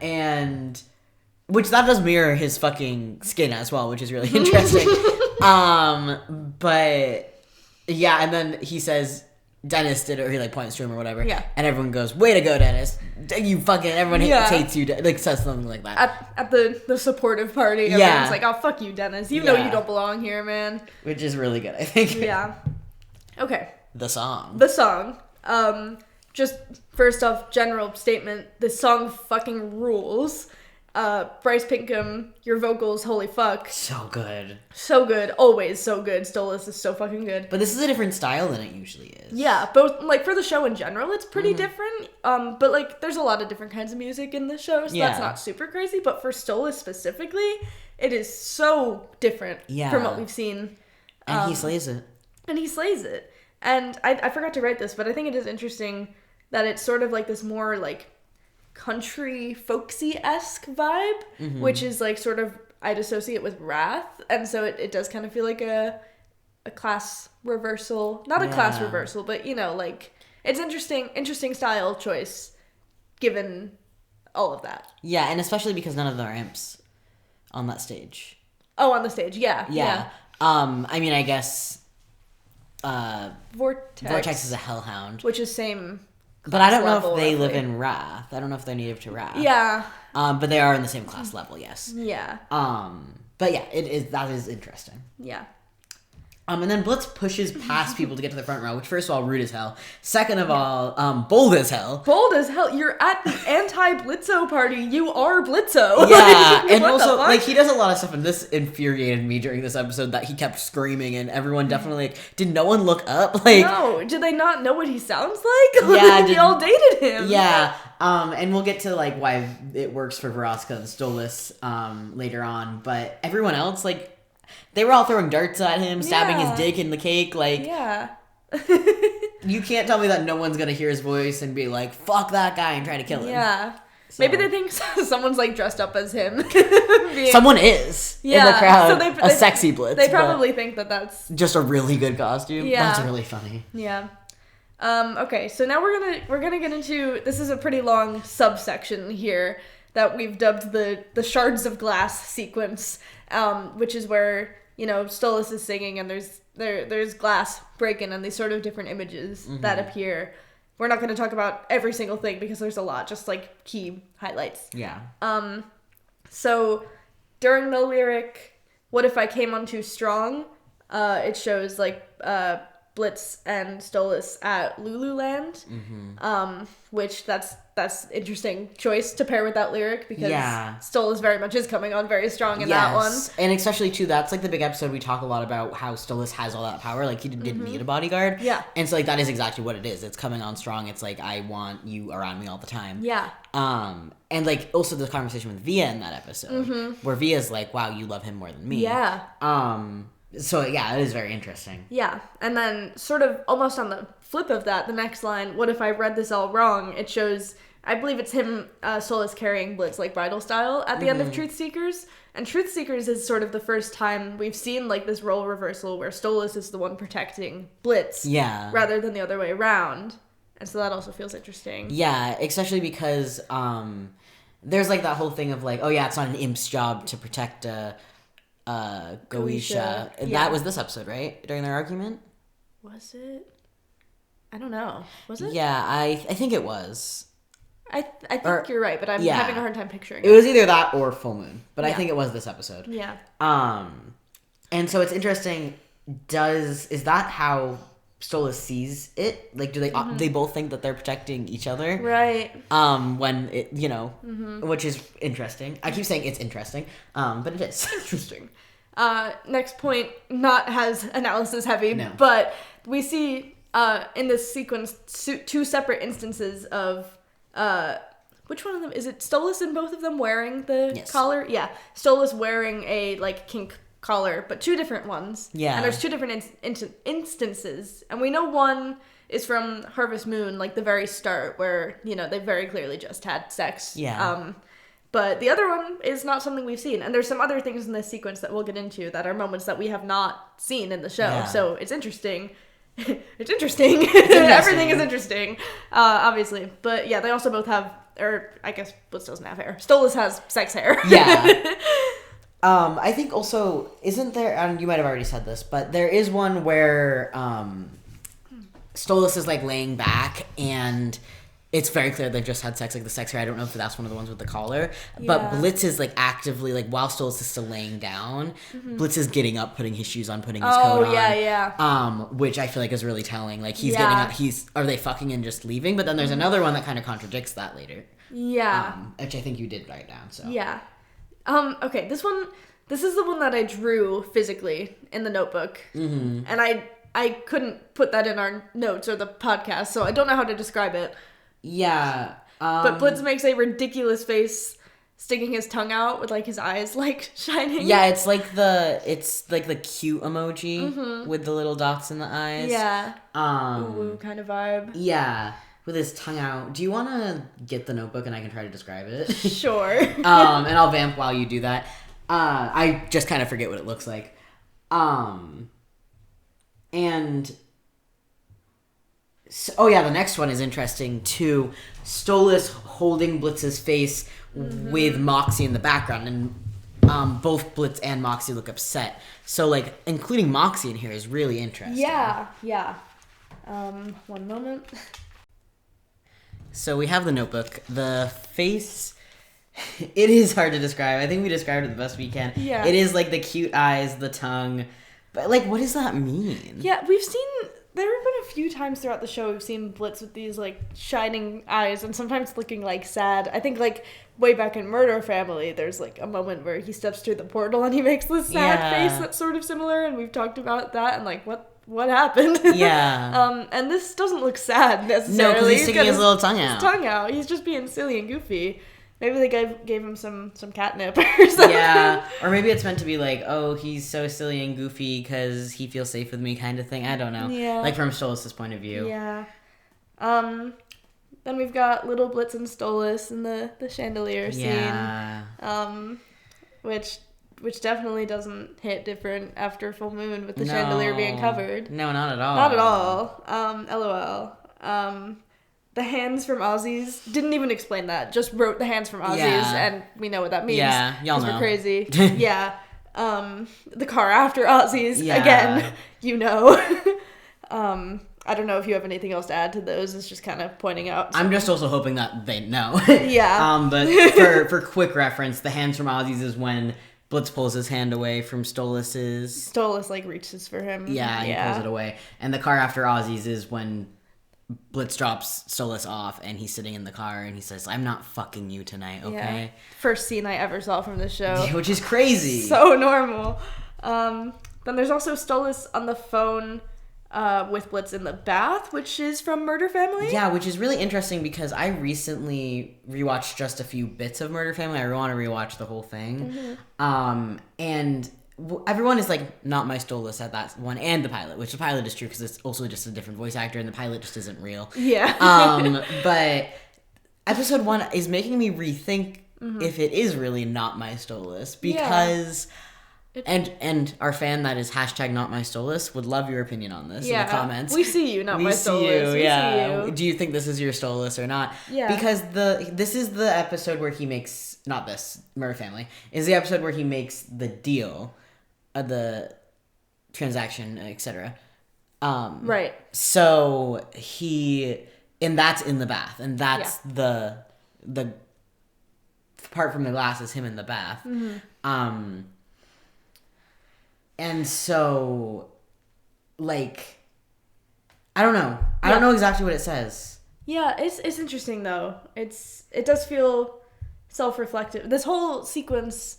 And which that does mirror his fucking skin as well, which is really interesting. But yeah, and then he says Dennis did it, or he like points to him or whatever. Yeah. And everyone goes, way to go, Dennis. You fucking, everyone hates you, like says something like that. At the supportive party, everyone's like, oh, fuck you, Dennis. You know you don't belong here, man. Which is really good, I think. Yeah. Okay. The song. Just first off, general statement, this song fucking rules. Bryce Pinkham, your vocals, holy fuck. So good. So good. Always so good. Stolas is so fucking good. But this is a different style than it usually is. Yeah, both, like, for the show in general, it's pretty different. But, like, there's a lot of different kinds of music in the show, so that's not super crazy. But for Stolas specifically, it is so different from what we've seen. And he slays it. And I forgot to write this, but I think it is interesting that it's sort of like this more, like, country folksy-esque vibe, which is like sort of, I'd associate with Wrath, and so it does kind of feel like a class reversal, not a class reversal, but you know, like it's interesting style choice given all of that. Yeah, and especially because none of them are imps on that stage. Oh, on the stage, yeah. I mean, I guess Vortex is a hellhound, which is same. But I don't know if they live in Wrath. I don't know if they're native to Wrath. Yeah. But they are in the same class level, yes. Yeah. But yeah, that is interesting. Yeah. And then Blitz pushes past people to get to the front row, which first of all, rude as hell. Second of all, bold as hell. Bold as hell. You're at the anti-Blitzo party. You are Blitzo. Yeah, and also, like, he does a lot of stuff, and this infuriated me during this episode that he kept screaming, and everyone definitely, like, did no one look up? Like, no, did they not know what he sounds like? Yeah. They all dated him. Yeah. And we'll get to, like, why it works for Vraska and Stolas, later on, but everyone else, like, they were all throwing darts at him, stabbing his dick in the cake, like... Yeah. You can't tell me that no one's gonna hear his voice and be like, fuck that guy, and try to kill him. Yeah. So. Maybe they think someone's, like, dressed up as him. Someone is in the crowd. So a sexy Blitz. They probably think that that's... just a really good costume. Yeah. That's really funny. Yeah. Okay, so now we're gonna get into... This is a pretty long subsection here. that we've dubbed the shards of glass sequence, which is where, you know, Stolas is singing and there's glass breaking and these sort of different images that appear. We're not going to talk about every single thing because there's a lot, just like key highlights. Yeah. So during the lyric, "What if I came on too strong?" It shows like Blitz and Stolas at Lululand, which that's interesting choice to pair with that lyric because Stolas very much is coming on very strong in that one. And especially too, that's like the big episode we talk a lot about how Stolas has all that power. Like he didn't need a bodyguard. Yeah. And so like that is exactly what it is. It's coming on strong. It's like I want you around me all the time. Yeah. And like also the conversation with Via in that episode where Via's like, wow, you love him more than me. Yeah. So yeah, it is very interesting. Yeah. And then sort of almost on the flip of that, the next line, "What if I read this all wrong?" It shows, I believe it's him, Stolas carrying Blitz like bridal style at the end of Truth Seekers. And Truth Seekers is sort of the first time we've seen like this role reversal where Stolas is the one protecting Blitz. Yeah. Rather than the other way around. And so that also feels interesting. Yeah, especially because there's like that whole thing of like, oh yeah, it's not an imp's job to protect Goetia. Yeah. That was this episode, right? During their argument? Was it? I don't know. Was it? Yeah, I think it was. I think you're right, but I'm having a hard time picturing it. It was either that or Full Moon, but I think it was this episode. Yeah. And so it's interesting, is that how Stolas sees it? Like, do they both think that they're protecting each other? Right. When it, you know, which is interesting. I keep saying it's interesting, but it is. Interesting. Next point, not as analysis heavy, but we see in this sequence two separate instances of which one of them is it? Stolas and both of them wearing the collar? Yeah, Stolas wearing a like kink collar, but two different ones. Yeah, and there's two different instances, and we know one is from Harvest Moon, like the very start, where you know they very clearly just had sex. Yeah. But the other one is not something we've seen, and there's some other things in this sequence that we'll get into that are moments that we have not seen in the show. Yeah. So it's interesting. It's interesting. Everything is interesting, obviously. But yeah, they also both have, or I guess Blitz doesn't have hair. Stolas has sex hair. Yeah. I think also, isn't there, and you might have already said this, but there is one where Stolas is like laying back and it's very clear they've just had sex, like the sex hair. I don't know if that's one of the ones with the collar. Yeah. But Blitz is like actively, like while Stolas is still laying down, Blitz is getting up, putting his shoes on, putting his coat on. Oh, yeah. Which I feel like is really telling. Like he's getting up, are they fucking and just leaving? But then there's another one that kind of contradicts that later. Yeah. Which I think you did write down, so. Yeah. Okay, this is the one that I drew physically in the notebook. Mm-hmm. And I couldn't put that in our notes or the podcast, so I don't know how to describe it. Yeah. But Blitz makes a ridiculous face, sticking his tongue out with like his eyes like shining. Yeah, it's like the cute emoji with the little dots in the eyes. Yeah. Ooh, kind of vibe. Yeah. With his tongue out. Do you want to get the notebook and I can try to describe it? Sure. And I'll vamp while you do that. I just kind of forget what it looks like. And so, oh yeah, the next one is interesting too. Stolas holding Blitz's face with Moxie in the background, and both Blitz and Moxie look upset. So like including Moxie in here is really interesting. Yeah. One moment. So we have the notebook. The face, it is hard to describe. I think we described it the best we can. Yeah. It is like the cute eyes, the tongue. But like, what does that mean? Yeah, there have been a few times throughout the show we've seen Blitz with these like shining eyes and sometimes looking like sad. I think like way back in Murder Family, there's like a moment where he steps through the portal and he makes this sad face that's sort of similar, and we've talked about that and like what happened? Yeah. And this doesn't look sad necessarily. No, because he's sticking his little tongue out. He's just being silly and goofy. Maybe they gave him some catnip or something. Yeah, or maybe it's meant to be like, oh, he's so silly and goofy because he feels safe with me kind of thing. I don't know. Yeah. Like from Stolas' point of view. Yeah. Then we've got little Blitz and Stolas in the chandelier scene. Yeah. Which definitely doesn't hit different after Full Moon with the chandelier being covered. No, not at all. Not at all. LOL. the hands from Ozzy's didn't even explain that. Just wrote the hands from Ozzy's, and we know what that means. Yeah, y'all know. We're crazy. Yeah. The car after Ozzy's, again, you know. I don't know if you have anything else to add to those. It's just kind of pointing out. I'm just also hoping that they know. Yeah. But for quick reference, the hands from Ozzy's is when Blitz pulls his hand away from Stolas's. Stolas, like, reaches for him. Yeah, he pulls it away. And the car after Ozzy's is when Blitz drops Stolas off, and he's sitting in the car, and he says, "I'm not fucking you tonight, okay?" Yeah. First scene I ever saw from this show. Which is crazy. So normal. Then there's also Stolas on the phone with Blitz in the bath, which is from Murder Family. Yeah, which is really interesting because I recently rewatched just a few bits of Murder Family. I want to rewatch the whole thing. And everyone is like, not my Stolas at that one, and the pilot, which the pilot is true because it's also just a different voice actor, and the pilot just isn't real. Yeah. But episode 1 is making me rethink if it is really not my Stolas, because and our fan that is hashtag not my Stolas would love your opinion on this in the comments. We see you, not my Stolas. We see you. Do you think this is your Stolas or not? Yeah. Because this is the episode where he makes, not this, Murder Family, is the episode where he makes the deal, the transaction, etc. Right. So and that's in the bath, and that's the part from the glass is him in the bath. And so, like, I don't know. I don't know exactly what it says. Yeah, it's interesting though. It does feel self-reflective. This whole sequence,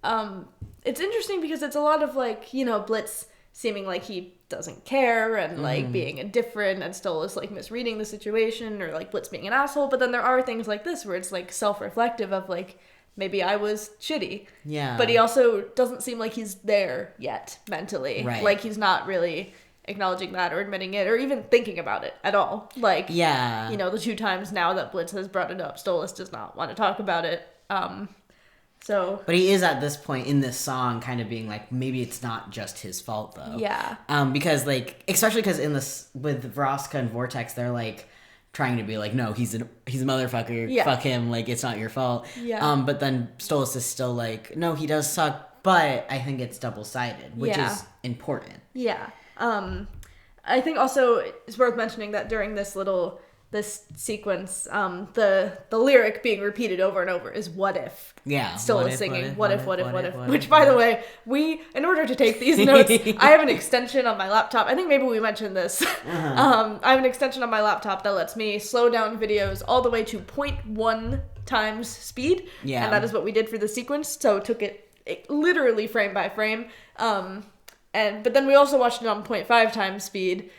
it's interesting because it's a lot of, like, you know, Blitz seeming like he doesn't care and like being indifferent, and Stolas like misreading the situation, or like Blitz being an asshole. But then there are things like this where it's like self-reflective of like, maybe I was shitty. Yeah. But he also doesn't seem like he's there yet mentally. Right. Like he's not really acknowledging that or admitting it or even thinking about it at all. Like, you know, the 2 times now that Blitz has brought it up, Stolas does not want to talk about it. But he is at this point in this song kind of being like, maybe it's not just his fault though. Yeah. Because like, especially because in this, with Vraska and Vortex, they're like trying to be like, no, he's a motherfucker. Yeah. Fuck him. Like, it's not your fault. Yeah. But then Stolas is still like, no, he does suck, but I think it's double-sided, which is important. Yeah. I think also it's worth mentioning that during this sequence, the lyric being repeated over and over is "What if?" Yeah, Stolas singing "What if?" Which, by the way, in order to take these notes, I have an extension on my laptop. I think maybe we mentioned this. I have an extension on my laptop that lets me slow down videos all the way to 0.1 times speed. Yeah, and that is what we did for the sequence. So it took it literally frame by frame. But then we also watched it on 0.5 times speed.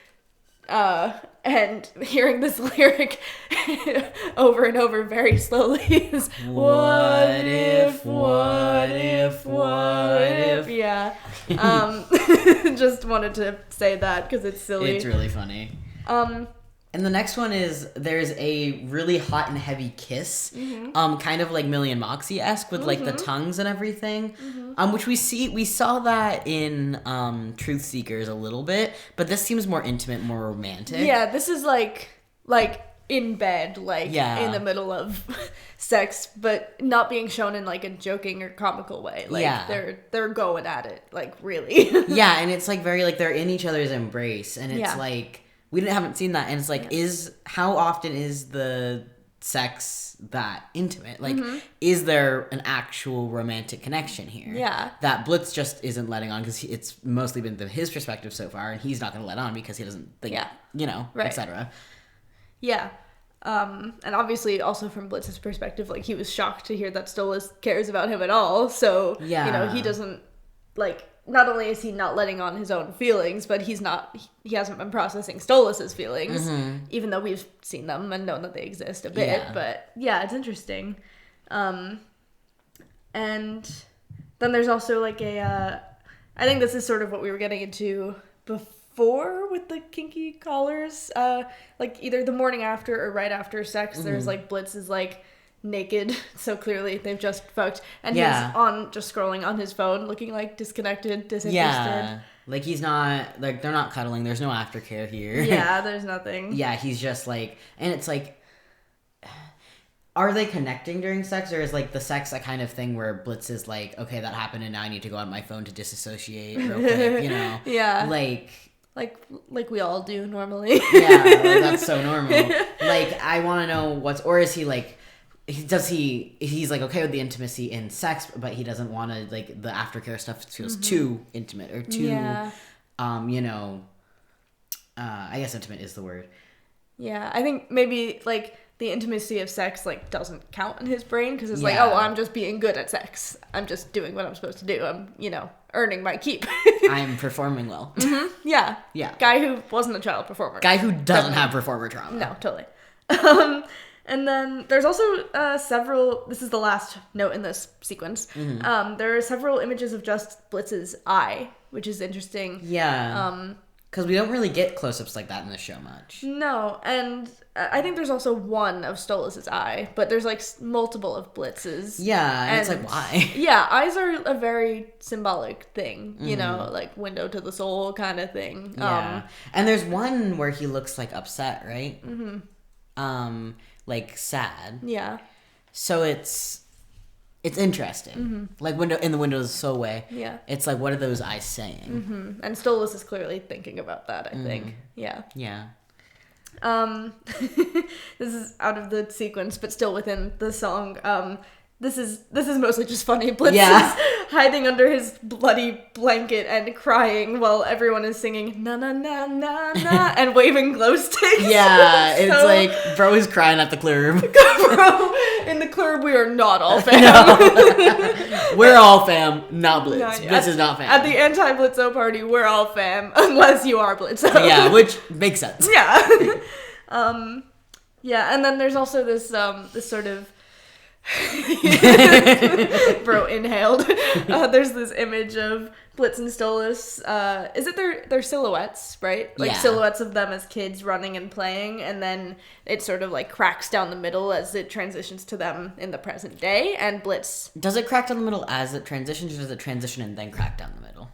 And hearing this lyric over and over very slowly is what if? Yeah. Just wanted to say that because it's silly. It's really funny. And the next one is, there's a really hot and heavy kiss, kind of like Millie and Moxie-esque with like the tongues and everything, which we saw that in Truth Seekers a little bit, but this seems more intimate, more romantic. Yeah, this is like in bed, in the middle of sex, but not being shown in like a joking or comical way. Like they're going at it, like really. Yeah, and it's like very like they're in each other's embrace, and it's like, we haven't seen that, and it's like, how often is the sex that intimate? Like, is there an actual romantic connection here? Yeah. That Blitz just isn't letting on, because it's mostly been his perspective so far, and he's not going to let on because he doesn't think, you know, etc. Yeah. And obviously also from Blitz's perspective, like, he was shocked to hear that Stolas cares about him at all, so, you know, he doesn't, like, not only is he not letting on his own feelings, but he hasn't been processing Stolas's feelings, even though we've seen them and known that they exist a bit. Yeah. But yeah, it's interesting. And then there's also like I think this is sort of what we were getting into before with the kinky collars. Like either the morning after or right after sex, there's like Blitz is like naked, so clearly they've just fucked, and he's just scrolling on his phone, looking like disconnected, disinterested. Like, he's not, like, they're not cuddling. There's no aftercare here. Yeah, there's nothing. Yeah, he's just, like, and it's, like, are they connecting during sex, or is, like, the sex a kind of thing where Blitz is, like, okay, that happened, and now I need to go on my phone to disassociate real quick, you know? Yeah. Like we all do normally. Yeah, like, that's so normal. Like, I want to know or is he, like, he's like okay with the intimacy in sex, but he doesn't want to, like, the aftercare stuff feels too intimate or too you know, I guess intimate is the word. Yeah, I think maybe, like, the intimacy of sex, like, doesn't count in his brain, because it's like, oh, I'm just being good at sex, I'm just doing what I'm supposed to do, I'm, you know, earning my keep. I'm performing well. Yeah Guy who wasn't a child performer, guy who doesn't have performer trauma. No, totally. And then there's also several, this is the last note in this sequence, there are several images of just Blitz's eye, which is interesting. Yeah. Because we don't really get close-ups like that in the show much. No, and I think there's also one of Stolas's eye, but there's, like, multiple of Blitz's. Yeah, and it's like, why? Yeah, eyes are a very symbolic thing, you know, like, window to the soul kind of thing. Yeah. And there's one where he looks, like, upset, right? Like, sad. Yeah. So it's interesting. Like, in the Windows Soul way. Yeah. It's like, what are those eyes saying? And Stolas is clearly thinking about that, I think. Yeah. Yeah. This is out of the sequence, but still within the song. This is mostly just funny. Blitz is hiding under his bloody blanket and crying while everyone is singing na na na na na and waving glow sticks. Yeah, it's like, bro is crying at the club. Bro, in the club we are not all fam. No. We're all fam, not Blitz. Blitz is not fam. At the anti-Blitzo party, we're all fam, unless you are Blitzo. Yeah, which makes sense. Yeah. Yeah, and then there's also this this sort of bro inhaled. There's this image of Blitz and Stolas. Is it their silhouettes, right? Like silhouettes of them as kids running and playing, and then it sort of like cracks down the middle as it transitions to them in the present day. And Blitz, does it crack down the middle as it transitions, or does it transition and then crack down the middle?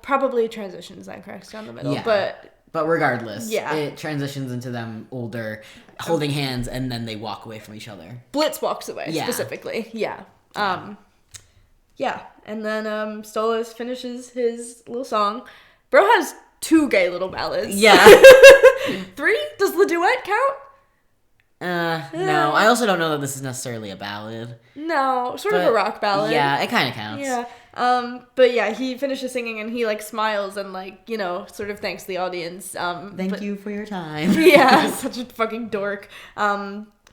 Probably transitions and cracks down the middle. Yeah. But regardless, yeah, it transitions into them older, holding hands, and then they walk away from each other. Blitz walks away, specifically. Yeah. Yeah. And then Stolas finishes his little song. Bro has 2 gay little ballads. Yeah. 3? Does the duet count? No. I also don't know that this is necessarily a ballad. No, sort of a rock ballad. Yeah, it kind of counts. Yeah. But yeah, he finishes singing and he, like, smiles and, like, you know, sort of thanks the audience. Thank you for your time. Yeah, such a fucking dork.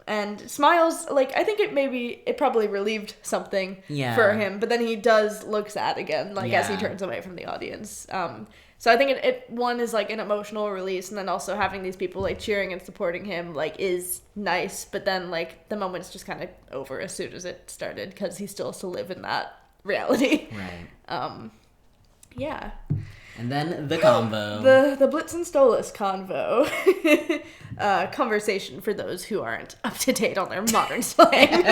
And smiles, like, I think it probably relieved something for him, but then he does look sad again, like, as he turns away from the audience. So I think it one is, like, an emotional release, and then also having these people, like, cheering and supporting him, like, is nice, but then, like, the moment's just kind of over as soon as it started, because he still has to live in that reality. Right. Yeah. And then the convo. The Blitz and Stolas convo. Conversation for those who aren't up to date on their modern slang.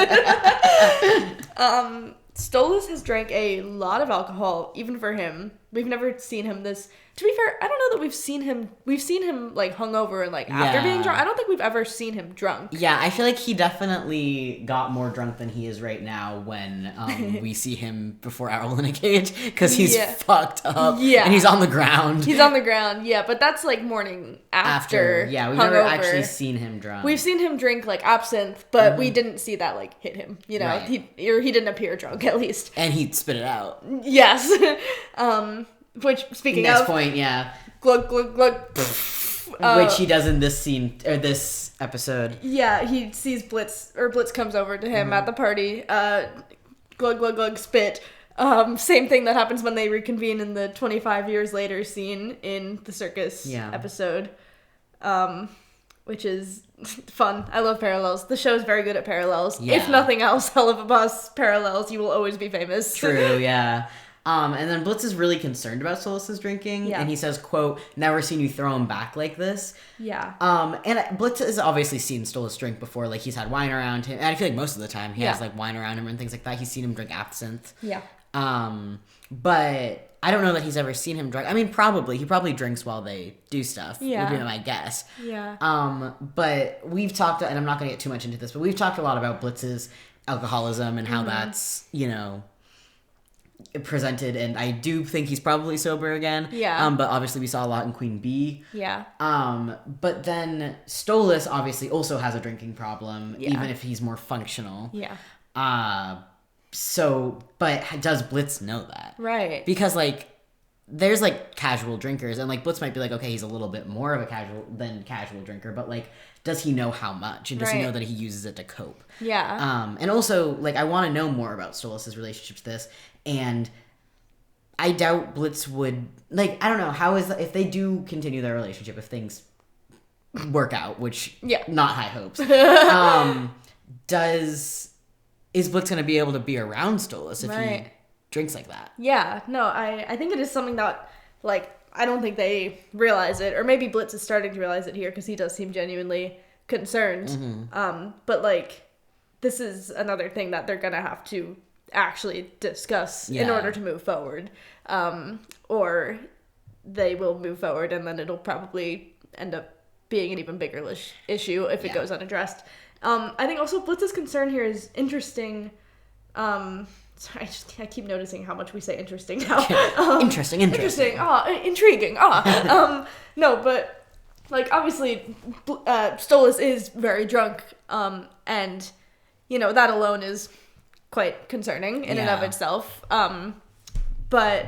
Stolas has drank a lot of alcohol, even for him. We've never seen him this. To be fair, I don't know that we've seen him like hungover and like after being drunk. I don't think we've ever seen him drunk. Yeah, I feel like he definitely got more drunk than he is right now when we see him before Owl in a cage, because he's fucked up. Yeah, and he's on the ground. Yeah, but that's like morning after. Yeah, we've never actually seen him drunk. We've seen him drink like absinthe, but we didn't see that like hit him. You know, he didn't appear drunk at least. And he spit it out. Yes. Which, speaking Next of... point, yeah. Glug, glug, glug. Which he does in this scene, or this episode. Yeah, he sees Blitz, or Blitz comes over to him at the party. Glug, glug, glug, spit. Same thing that happens when they reconvene in the 25 years later scene in the circus episode. Which is fun. I love parallels. The show's very good at parallels. Yeah. If nothing else, Helluva Boss parallels, you will always be famous. True, yeah. And then Blitz is really concerned about Stolas' drinking, and he says, quote, "Never seen you throw him back like this." Yeah. And Blitz has obviously seen Stolas drink before, like, he's had wine around him, and I feel like most of the time he has, like, wine around him and things like that. He's seen him drink absinthe. Yeah. But I don't know that he's ever seen him drink. I mean, probably. He probably drinks while they do stuff. Yeah. Would be my guess. Yeah. But we've talked, and I'm not going to get too much into this, but we've talked a lot about Blitz's alcoholism and how that's, you know, presented, and I do think he's probably sober again. Yeah. But obviously we saw a lot in Queen Bee. Yeah. But then Stolas obviously also has a drinking problem, Yeah. even if he's more functional. Yeah. So, but does Blitz know that? Right. Because, like, there's, like, casual drinkers, and, like, Blitz might be like, okay, he's a little bit more of a casual drinker, but, like, does he know how much? And does he know that he uses it to cope? Yeah. And also, like, I want to know more about Stolas' relationship to this, and I doubt Blitz would, like, I don't know, if they do continue their relationship, if things work out, which, not high hopes, is Blitz going to be able to be around Stolas if he drinks like that? Yeah, no, I think it is something that, like, I don't think they realize it, or maybe Blitz is starting to realize it here because he does seem genuinely concerned. Mm-hmm. But, like, this is another thing that they're going to have to actually discuss in order to move forward. Or they will move forward and then it'll probably end up being an even bigger issue if it goes unaddressed. I think also Blitz's concern here is interesting. Sorry, I keep noticing how much we say interesting now. Interesting. Intriguing. No, but, like, obviously, Stolas is very drunk, and, you know, that alone is quite concerning in and of itself. But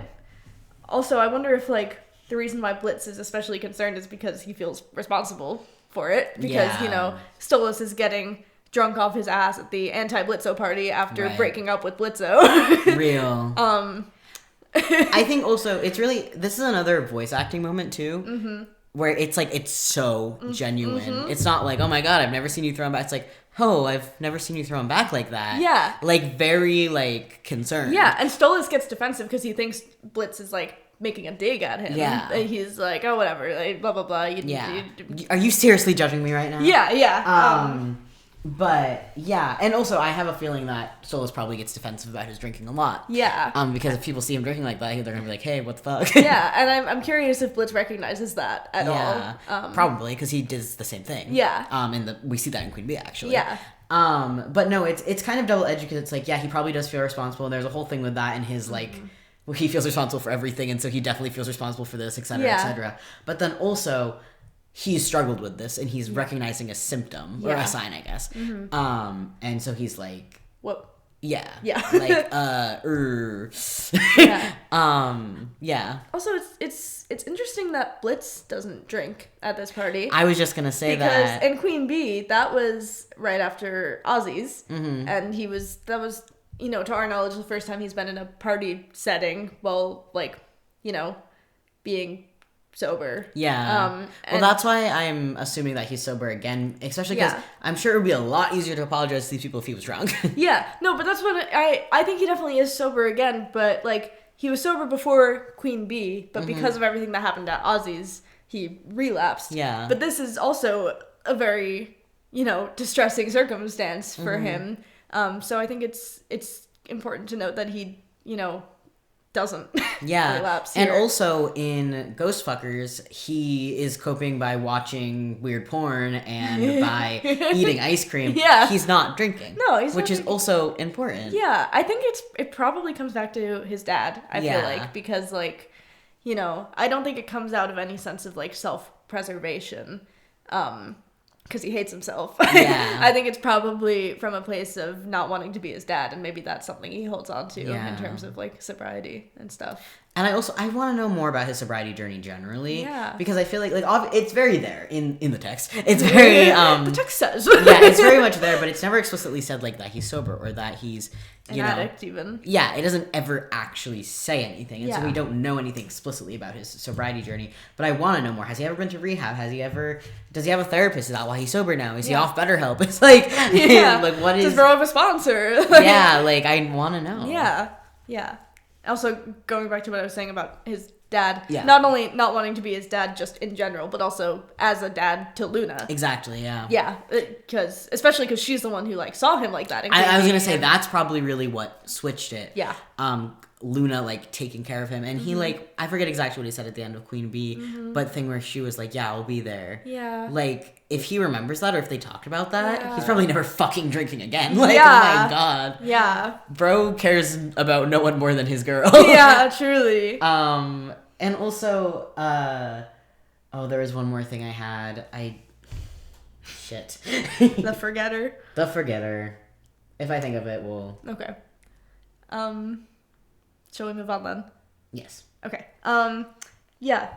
also, I wonder if, like, the reason why Blitz is especially concerned is because he feels responsible for it. Because, you know, Stolas is getting drunk off his ass at the anti-Blitzo party after breaking up with Blitzo. Real. I think also, this is another voice acting moment, too. Where it's, like, it's so genuine. It's not like, oh my god, I've never seen you throw him back. It's like, oh, I've never seen you throw him back like that. Yeah. Like, very, like, concerned. Yeah, and Stolas gets defensive because he thinks Blitz is, like, making a dig at him. Yeah. He's like, oh, whatever, like, blah, blah, blah. Are you seriously judging me right now? Yeah. But, yeah. And also, I have a feeling that Stolas probably gets defensive about his drinking a lot. Yeah. Because if people see him drinking like that, they're going to be like, hey, what the fuck? Yeah, and I'm curious if Blitz recognizes that at all. Probably, because he does the same thing. Yeah. We see that in Queen Bee, actually. Yeah. But no, it's kind of double-edged because it's like, yeah, he probably does feel responsible, and there's a whole thing with that in his, like, well, he feels responsible for everything, and so he definitely feels responsible for this, etc., etc. But then also, he's struggled with this, and he's recognizing a symptom, or a sign, I guess. And so he's like... Whoa. Yeah. Yeah. Like, yeah. Also, it's interesting that Blitz doesn't drink at this party. I was just gonna say that. Because in Queen Bee, that was right after Ozzy's, and that was, you know, to our knowledge, the first time he's been in a party setting while, like, you know, being sober. Yeah. Well, that's why I'm assuming that he's sober again, especially because I'm sure it would be a lot easier to apologize to these people if he was drunk. Yeah. No, but that's what I think he definitely is sober again, but, like, he was sober before Queen Bee, but because of everything that happened at Ozzy's, he relapsed. Yeah. But this is also a very, you know, distressing circumstance for him. So I think it's important to note that he, you know, doesn't relapse here. And also in Ghostfuckers, he is coping by watching weird porn and by eating ice cream. Yeah. He's not drinking. No, he's not which is drinking. Also important. Yeah, I think it probably comes back to his dad, I feel like, because, like, you know, I don't think it comes out of any sense of, like, self-preservation. Because he hates himself. Yeah. I think it's probably from a place of not wanting to be his dad, and maybe that's something he holds on to in terms of, like, sobriety and stuff. And I want to know more about his sobriety journey generally. Yeah. Because I feel like it's very there in the text. It's very... the text says. Yeah, it's very much there, but it's never explicitly said, like, that he's sober or that he's, an addict, even. Yeah, it doesn't ever actually say anything. And so we don't know anything explicitly about his sobriety journey. But I want to know more. Has he ever been to rehab? Does he have a therapist? Is that why he's sober now? Is he off BetterHelp? It's like, like, what is... Does Bro have a sponsor? Yeah, like, I want to know. Yeah. Also, going back to what I was saying about his dad, not only not wanting to be his dad just in general, but also as a dad to Luna. Exactly, yeah. Yeah, especially because she's the one who, like, saw him like that. I was going to say, that's probably really what switched it. Yeah. Luna, like, taking care of him. And he, like, I forget exactly what he said at the end of Queen Bee, but thing where she was like, yeah, I'll be there. Yeah. Like, if he remembers that or if they talked about that, Yeah. he's probably never fucking drinking again. Like, Yeah. oh my god. Yeah. Bro cares about no one more than his girl. Yeah, truly. And also, there was one more thing I had. Shit. The Forgetter. The Forgetter. If I think of it, we'll... Okay. Shall we move on then? Yes. Okay. Yeah.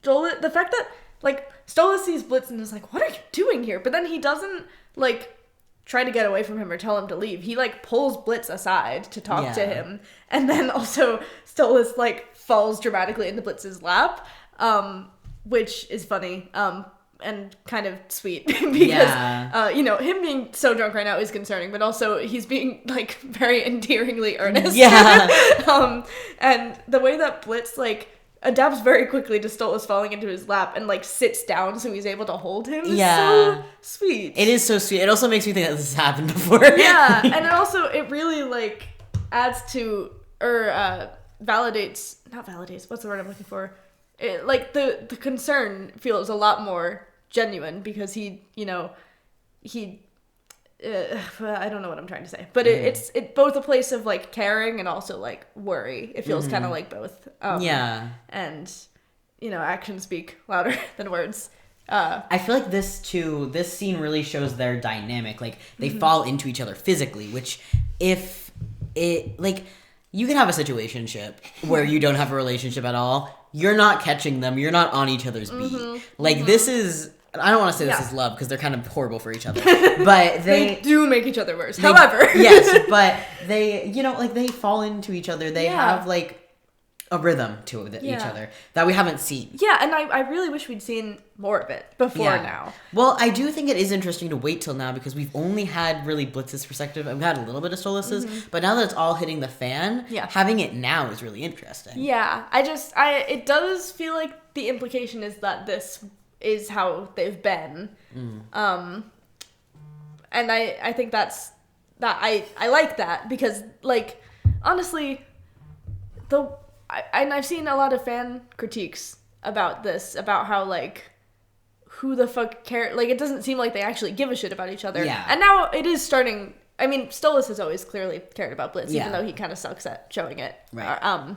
The fact that, like, Stolas sees Blitz and is like, what are you doing here? But then he doesn't, like, try to get away from him or tell him to leave. He, like, pulls Blitz aside to talk to him. And then also Stolas, like, falls dramatically into Blitz's lap, which is funny. And kind of sweet because, him being so drunk right now is concerning, but also he's being, like, very endearingly earnest. Yeah. And the way that Blitz, like, adapts very quickly to Stolas falling into his lap and, like, sits down so he's able to hold him is so sweet. It is so sweet. It also makes me think that this has happened before. Yeah, and it really, like, adds to, or not validates, what's the word I'm looking for? It, like, the concern feels a lot more genuine because I don't know what I'm trying to say, but it's both a place of, like, caring and also, like, worry. It feels kind of like both. And, actions speak louder than words. I feel like this scene really shows their dynamic. Like, they fall into each other physically, which you can have a situationship where you don't have a relationship at all. You're not catching them. You're not on each other's beat. Like, this is... I don't want to say this is love because they're kind of horrible for each other. But they do make each other worse. However. Yes, but they, they fall into each other. They have, like, a rhythm to each other that we haven't seen. Yeah, and I really wish we'd seen more of it before now. Well, I do think it is interesting to wait till now because we've only had really Blitz's perspective. We've had a little bit of Stolas's, but now that it's all hitting the fan, having it now is really interesting. Yeah, it does feel like the implication is that this is how they've been. And I think that I like that because, like, honestly, I've seen a lot of fan critiques about this, about how, like, who the fuck care, like, it doesn't seem like they actually give a shit about each other. Yeah. And now it is starting, I mean, Stolas has always clearly cared about Blitz, even though he kind of sucks at showing it. Right.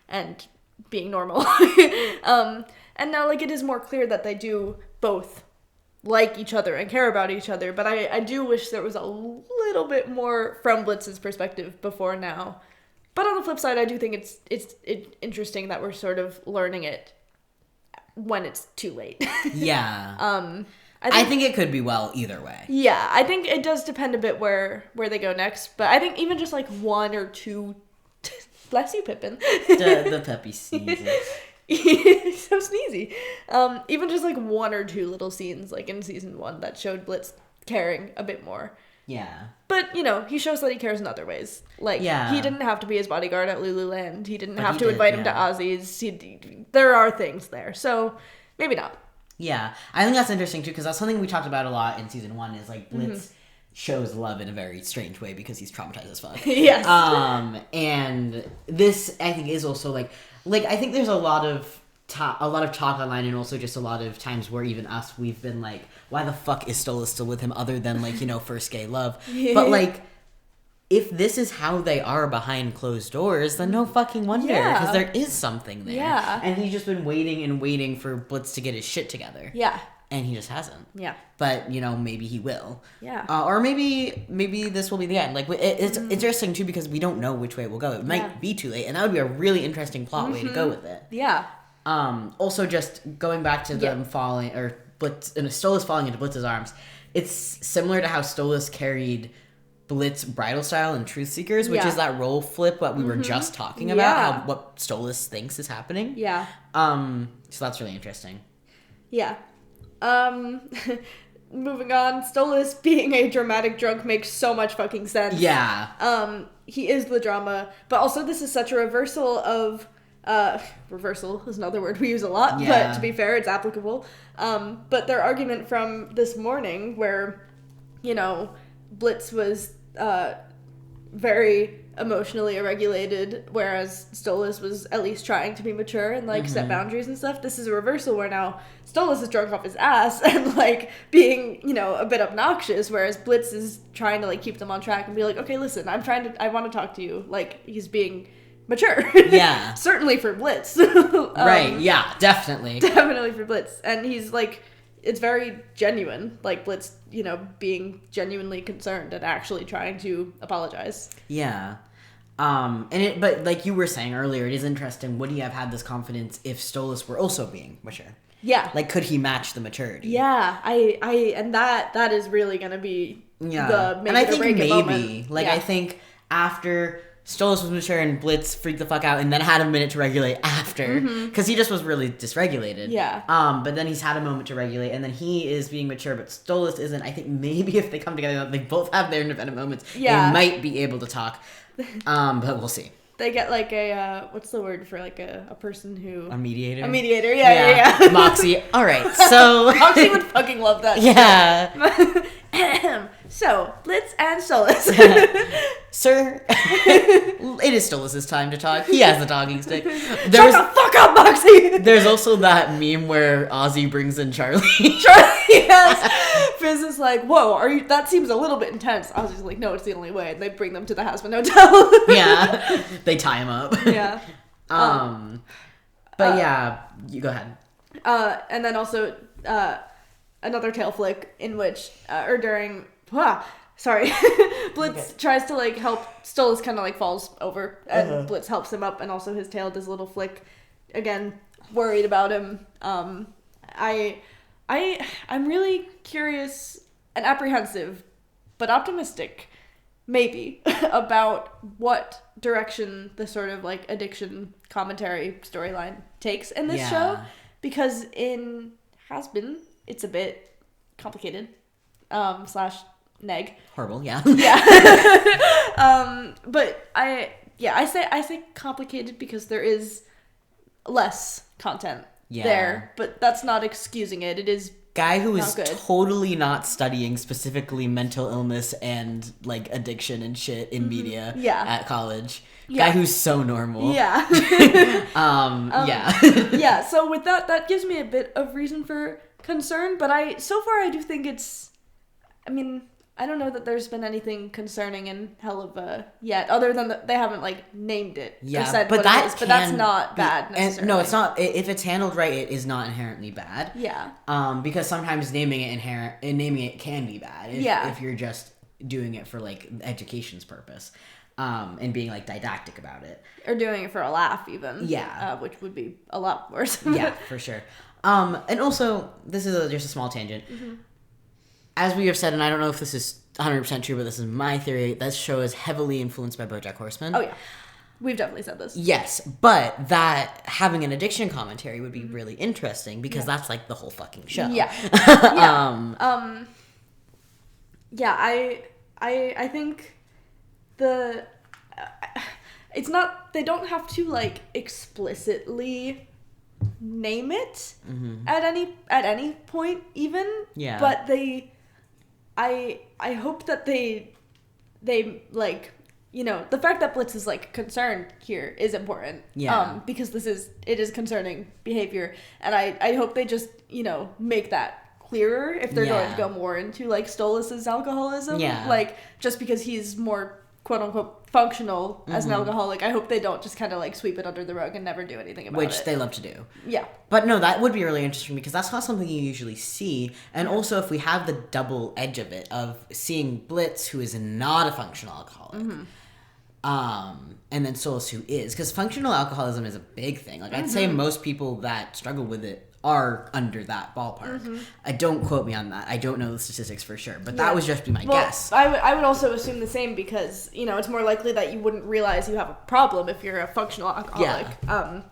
And being normal. And now, like, it is more clear that they do both like each other and care about each other, but I do wish there was a little bit more from Blitz's perspective before now. But on the flip side, I do think it's interesting that we're sort of learning it when it's too late. Yeah. I think it could be either way. Yeah, I think it does depend a bit where they go next, but I think even just, like, one or two... Bless you, Pippin. The puppy sneezes. So sneezy. Even just, like, one or two little scenes, like, in season 1 that showed Blitz caring a bit more. Yeah. But, he shows that he cares in other ways. Like, he didn't have to be his bodyguard at Lululand. He didn't have to invite him to Ozzy's. There are things there. So, maybe not. Yeah. I think that's interesting, too, because that's something we talked about a lot in season 1 is, like, Blitz shows love in a very strange way because he's traumatized as fuck. Yes. And this, I think, is also, like, I think there's a lot of talk online and also just a lot of times where even us, we've been like, why the fuck is Stolas still with him other than, like, first gay love? But, like, if this is how they are behind closed doors, then no fucking wonder, because there is something there. Yeah. And he's just been waiting and waiting for Blitz to get his shit together. Yeah. And he just hasn't. Yeah. But, maybe he will. Yeah. Or maybe this will be the end. Like, it's interesting, too, because we don't know which way it will go. It might be too late, and that would be a really interesting plot way to go with it. Yeah. Also, just going back to them falling, or Stolas falling into Blitz's arms, it's similar to how Stolas carried Blitz bridal style in Truth Seekers, which is that role flip that we were just talking about, what Stolas thinks is happening. Yeah. So that's really interesting. Yeah. Moving on, Stolas being a dramatic drunk makes so much fucking sense. Yeah. He is the drama, but also this is such a reversal of, reversal is another word we use a lot, but to be fair, it's applicable. But their argument from this morning where, Blitz was, very emotionally irregulated, whereas Stolas was at least trying to be mature and like set boundaries and stuff. This is a reversal where now Stolas is drunk off his ass and like being, you know, a bit obnoxious, whereas Blitz is trying to like keep them on track and be like, okay, listen, I want to talk to you. Like, he's being mature. Yeah. Certainly for Blitz. Right, yeah, definitely. Definitely for Blitz. And he's like, it's very genuine, like Blitz, you know, being genuinely concerned and actually trying to apologize. Yeah. But like you were saying earlier, it is interesting. Would he have had this confidence if Stolas were also being mature? Yeah. Like, could he match the maturity? Yeah, and that is really gonna be the make and I it or think break it maybe, moment. like, I think after Stolas was mature and Blitz freaked the fuck out and then had a minute to regulate after, because he just was really dysregulated. Yeah. But then he's had a moment to regulate, and then he is being mature, but Stolas isn't. I think maybe if they come together, they both have their independent moments. Yeah. They might be able to talk. But we'll see. They get like a what's the word for like a person who A mediator? A mediator, yeah. Moxie. All right, so Moxie would fucking love that. Yeah. So, Blitz and Stolas. Sir, it is Stolas' time to talk. He has the talking stick. Shut the fuck up, Moxie! There's also that meme where Ozzy brings in Charlie. Charlie, yes. Fizz is like, whoa, that seems a little bit intense. Ozzy's like, no, it's the only way. And they bring them to the Hasman Hotel. Yeah. They tie him up. Yeah. But yeah, you go ahead. And then also, another tail flick in which, or during, Blitz tries to like help, Stolas kind of like falls over, and Blitz helps him up, and also his tail does a little flick, again, worried about him. I'm really curious and apprehensive, but optimistic, maybe, about what direction the sort of like addiction commentary storyline takes in this show, because in Has-Been, it's a bit complicated, / neg. Horrible, yeah. Yeah. But I say complicated because there is less content there, but that's not excusing it. It is guy who is good. Totally not studying specifically mental illness and like addiction and shit in media at college. Guy who's so normal. Yeah. Yeah. So with that gives me a bit of reason for concern, but so far I do think it's, I mean, I don't know that there's been anything concerning in Helluva yet, other than that they haven't like named it. Yeah, or said but what it is, but that's not bad necessarily. And no, it's not. If it's handled right, it is not inherently bad. Yeah. Because sometimes naming it can be bad. If you're just doing it for like education's purpose, and being like didactic about it, or doing it for a laugh even. Yeah. Which would be a lot worse. Yeah, for sure. And also, this is just a small tangent. As we have said, and I don't know if this is 100% true, but this is my theory, this show is heavily influenced by BoJack Horseman. Oh, yeah. We've definitely said this. Yes, but that having an addiction commentary would be really interesting because that's like the whole fucking show. Yeah. I think it's not, they don't have to like explicitly name it at any point even. Yeah. But I hope that they like, you know, the fact that Blitz is like concerned here is important. Yeah. Because it is concerning behavior, and I hope they just, you know, make that clearer if they're going to go more into like Stolas' alcoholism. Yeah. Like, just because he's more quote unquote functional as an alcoholic, I hope they don't just kind of like sweep it under the rug and never do anything about it. Which they love to do. Yeah. But no, that would be really interesting because that's not something you usually see. And also if we have the double edge of it, of seeing Blitz, who is not a functional alcoholic, and then Stolas, who is. Because functional alcoholism is a big thing. Like, I'd say most people that struggle with it are under that ballpark. Don't quote me on that. I don't know the statistics for sure, but that would just be my guess. I would also assume the same because, you know, it's more likely that you wouldn't realize you have a problem if you're a functional alcoholic. Yeah.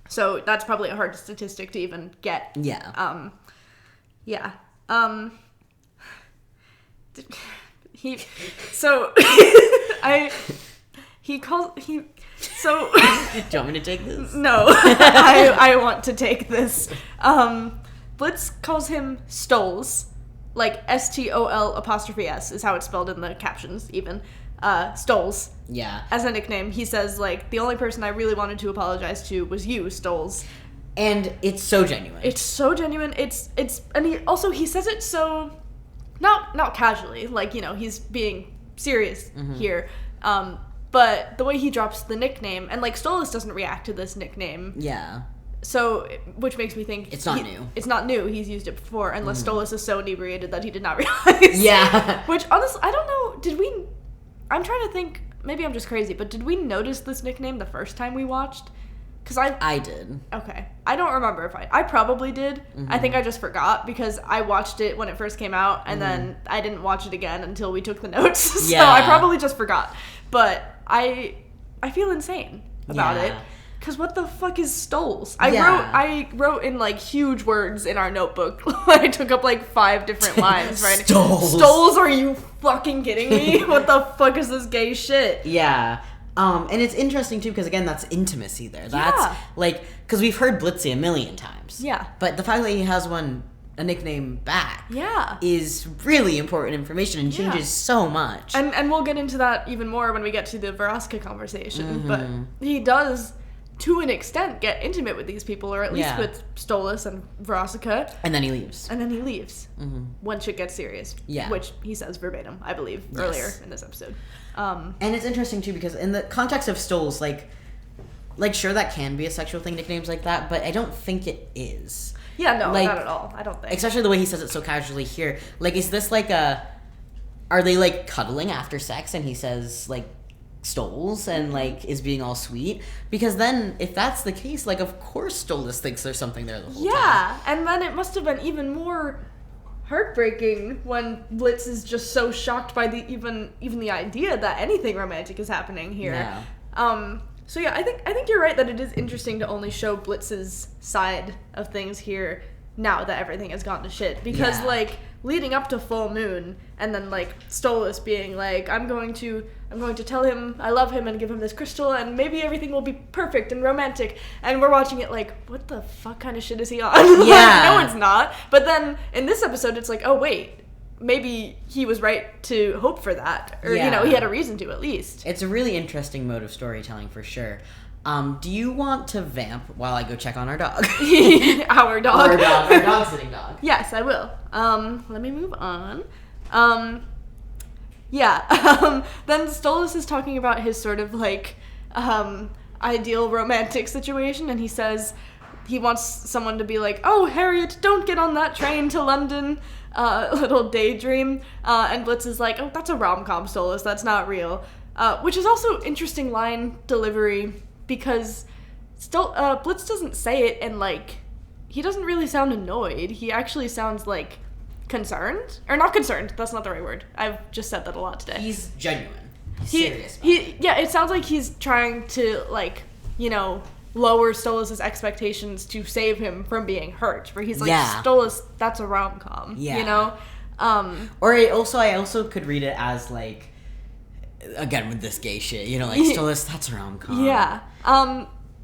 So that's probably a hard statistic to even get. Yeah. So do you want me to take this? No, I want to take this. Blitz calls him Stoles, like STOL''S is how it's spelled in the captions even. Stoles. Yeah. As a nickname. He says, like, the only person I really wanted to apologize to was you, Stoles. And it's so genuine. It's so genuine. And he says it so, not casually, like, you know, he's being serious here. But the way he drops the nickname, and, like, Stolas doesn't react to this nickname. Yeah. So, which makes me think... It's not new. It's not new. He's used it before, unless Stolas is so inebriated that he did not realize. Yeah. Which, honestly, I don't know, I'm trying to think, maybe I'm just crazy, but did we notice this nickname the first time we watched? Because I did. Okay. I don't remember if I probably did. I think I just forgot because I watched it when it first came out and then I didn't watch it again until we took the notes. So I probably just forgot. But I feel insane about it. Because what the fuck is Stoles? I wrote in, like, huge words in our notebook. I took up, like, 5 different lines writing. Stoles, are you fucking kidding me? What the fuck is this gay shit? Yeah. And it's interesting, too, because, again, that's intimacy there. That's, like, because we've heard Blitzy a million times. Yeah. But the fact that he has a nickname back is really important information and changes so much. And we'll get into that even more when we get to the Veroska conversation. But he does, to an extent, get intimate with these people, or at least with Stolas and Veroska. And then he leaves. When shit gets serious. Yeah. Which he says verbatim, I believe, earlier in this episode. And it's interesting, too, because in the context of Stoles, like, sure, that can be a sexual thing, nicknames like that, but I don't think it is. Yeah, no, like, not at all. I don't think. Especially the way he says it so casually here. Like, is this like are they, like, cuddling after sex and he says, like, Stoles and, like, is being all sweet? Because then, if that's the case, like, of course Stoles thinks there's something there the whole time. Yeah, and then it must have been even more heartbreaking when Blitz is just so shocked by the even the idea that anything romantic is happening here. Yeah. So yeah, I think you're right that it is interesting to only show Blitz's side of things here now that everything has gone to shit. Because like leading up to full moon and then like Stolas being like, I'm going to tell him I love him and give him this crystal and maybe everything will be perfect and romantic, and we're watching it like, what the fuck kind of shit is he on? Yeah. No, it's not. But then in this episode it's like, oh wait, maybe he was right to hope for that, or you know, he had a reason to at least. It's a really interesting mode of storytelling for sure. Do you want to vamp while I go check on our dog? Our dog. Our dog sitting dog. Yes, I will. Let me move on. Then Stolas is talking about his sort of like ideal romantic situation, and he says he wants someone to be like, oh, Harriet, don't get on that train to London, little daydream. And Blitz is like, oh, that's a rom-com, Stolas, that's not real. Which is also interesting line delivery, because Blitz doesn't say it and like, he doesn't really sound annoyed. He actually sounds like concerned, or not concerned, that's not the right word. I've just said that a lot today. He's genuine. He's serious about it. Yeah, it sounds like he's trying to, like, you know, lower Stolas' expectations to save him from being hurt, where he's like, Stolas, that's a rom-com, you know? Or I also could read it as, like, again, with this gay shit, you know, like, Stolas, that's a rom-com. Yeah.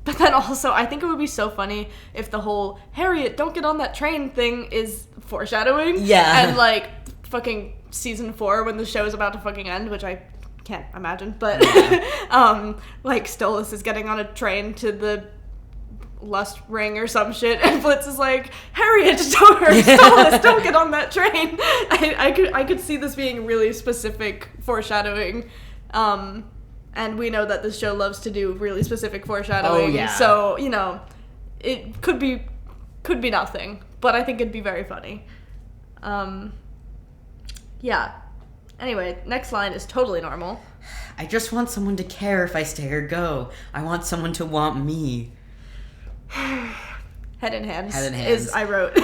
But then also, I think it would be so funny if the whole Harriet, don't get on that train thing is foreshadowing. Yeah. And, like, fucking season 4 when the show is about to fucking end, which I can't imagine, but, like, Stolas is getting on a train to the Lust Ring or some shit, and Blitz is like, Harriet, Stolas, don't get on that train. I could see this being really specific foreshadowing, and we know that this show loves to do really specific foreshadowing. Oh, yeah. So, you know, it could be nothing, but I think it'd be very funny. Yeah. Anyway, next line is totally normal. I just want someone to care if I stay or go. I want someone to want me. Head in hands. Head in hands. Is I wrote.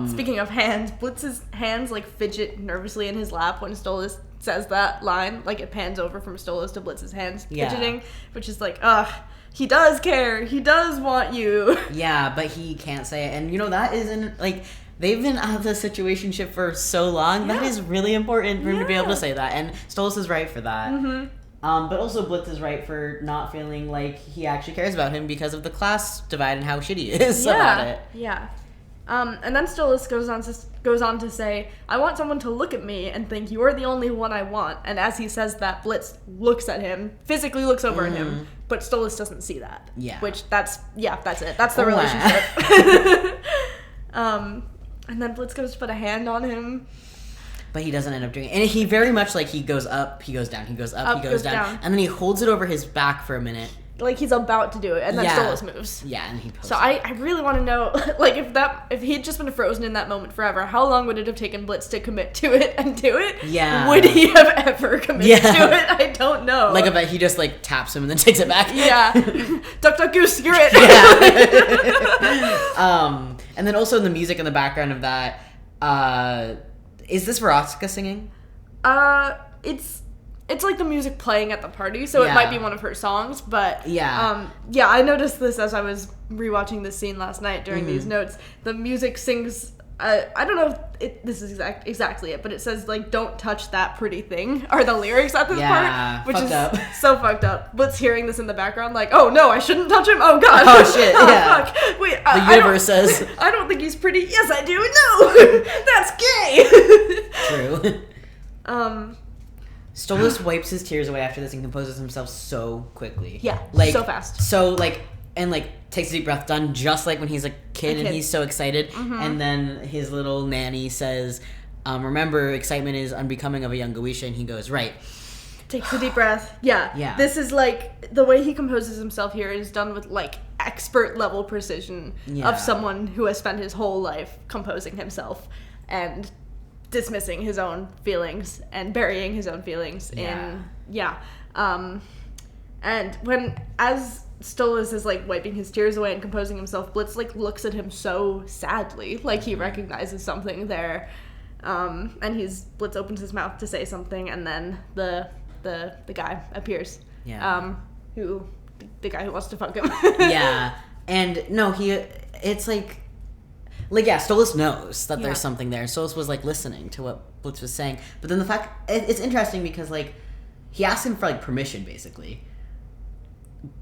Speaking of hands, Blitz's hands like fidget nervously in his lap when Stolas says that line. Like it pans over from Stolas to Blitz's hands fidgeting, which is like, he does care. He does want you. Yeah, but he can't say it. And you know, that isn't like, they've been out of the situationship for so long. Yeah. That is really important for him to be able to say that. And Stolas is right for that. Mm-hmm. But also Blitz is right for not feeling like he actually cares about him because of the class divide and how shitty he is about it. Yeah. And then Stolas goes on to say, I want someone to look at me and think you're the only one I want. And as he says that, Blitz looks at him, physically looks over at him, but Stolas doesn't see that. Yeah. Which that's it. That's the relationship. And then Blitz goes to put a hand on him. But he doesn't end up doing it. And he very much, like, he goes up, he goes down, he goes up, he goes down. And then he holds it over his back for a minute. Like, he's about to do it, and then Stolas moves. Yeah, and he poses. So I really want to know, like, if he had just been frozen in that moment forever, how long would it have taken Blitz to commit to it and do it? Yeah. Would he have ever committed to it? I don't know. Like, I bet he just, like, taps him and then takes it back. Yeah. Duck, duck, goose, you're it. Yeah. And then also in the music in the background of that, is this Veronica singing? It's like the music playing at the party, so it might be one of her songs, but yeah, I noticed this as I was rewatching this scene last night during these notes. The music sings, I don't know if this is exactly it, but it says, like, don't touch that pretty thing, are the lyrics at this part, which is so fucked up. Blitz hearing this in the background, like, oh no, I shouldn't touch him, oh god. Oh shit, yeah. Fuck. Wait, the universe says. I don't think he's pretty, yes I do, no, that's gay. True. Stolas wipes his tears away after this and composes himself so quickly. Yeah, like, so fast. So, like, and, like, takes a deep breath, done just like when he's a kid and he's so excited. And then his little nanny says, remember, excitement is unbecoming of a young Goetia, and he goes, right. Takes a deep breath. Yeah. This is, like, the way he composes himself here is done with, like, expert level precision of someone who has spent his whole life composing himself and dismissing his own feelings and burying his own feelings and as Stolas is, like, wiping his tears away and composing himself, Blitz, like, looks at him so sadly, like he recognizes something there, and Blitz opens his mouth to say something, and then the guy appears, the guy who wants to fuck him. And no, it's like Stolas knows that there's something there. Stolas was, like, listening to what Blitz was saying. But then the fact... It's interesting because, like, he asked him for, like, permission, basically.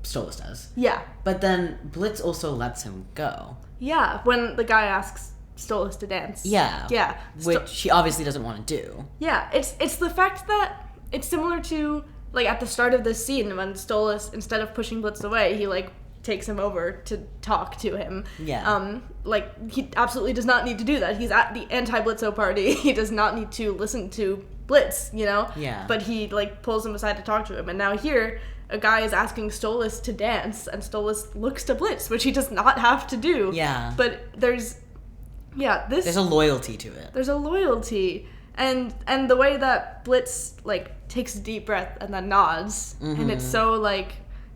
Stolas does. Yeah. But then Blitz also lets him go. Yeah, when the guy asks Stolas to dance. Yeah. Yeah. Which he obviously doesn't want to do. Yeah, it's the fact that it's similar to, like, at the start of this scene when Stolas, instead of pushing Blitz away, he, like, takes him over to talk to him. Yeah. Like, he absolutely does not need to do that. He's at the anti-Blitzo party. He does not need to listen to Blitz, you know? Yeah. But he, like, pulls him aside to talk to him. And now here, a guy is asking Stolas to dance, and Stolas looks to Blitz, which he does not have to do. Yeah. But there's a loyalty to it. There's a loyalty. And the way that Blitz, like, takes a deep breath and then nods, and it's so, like,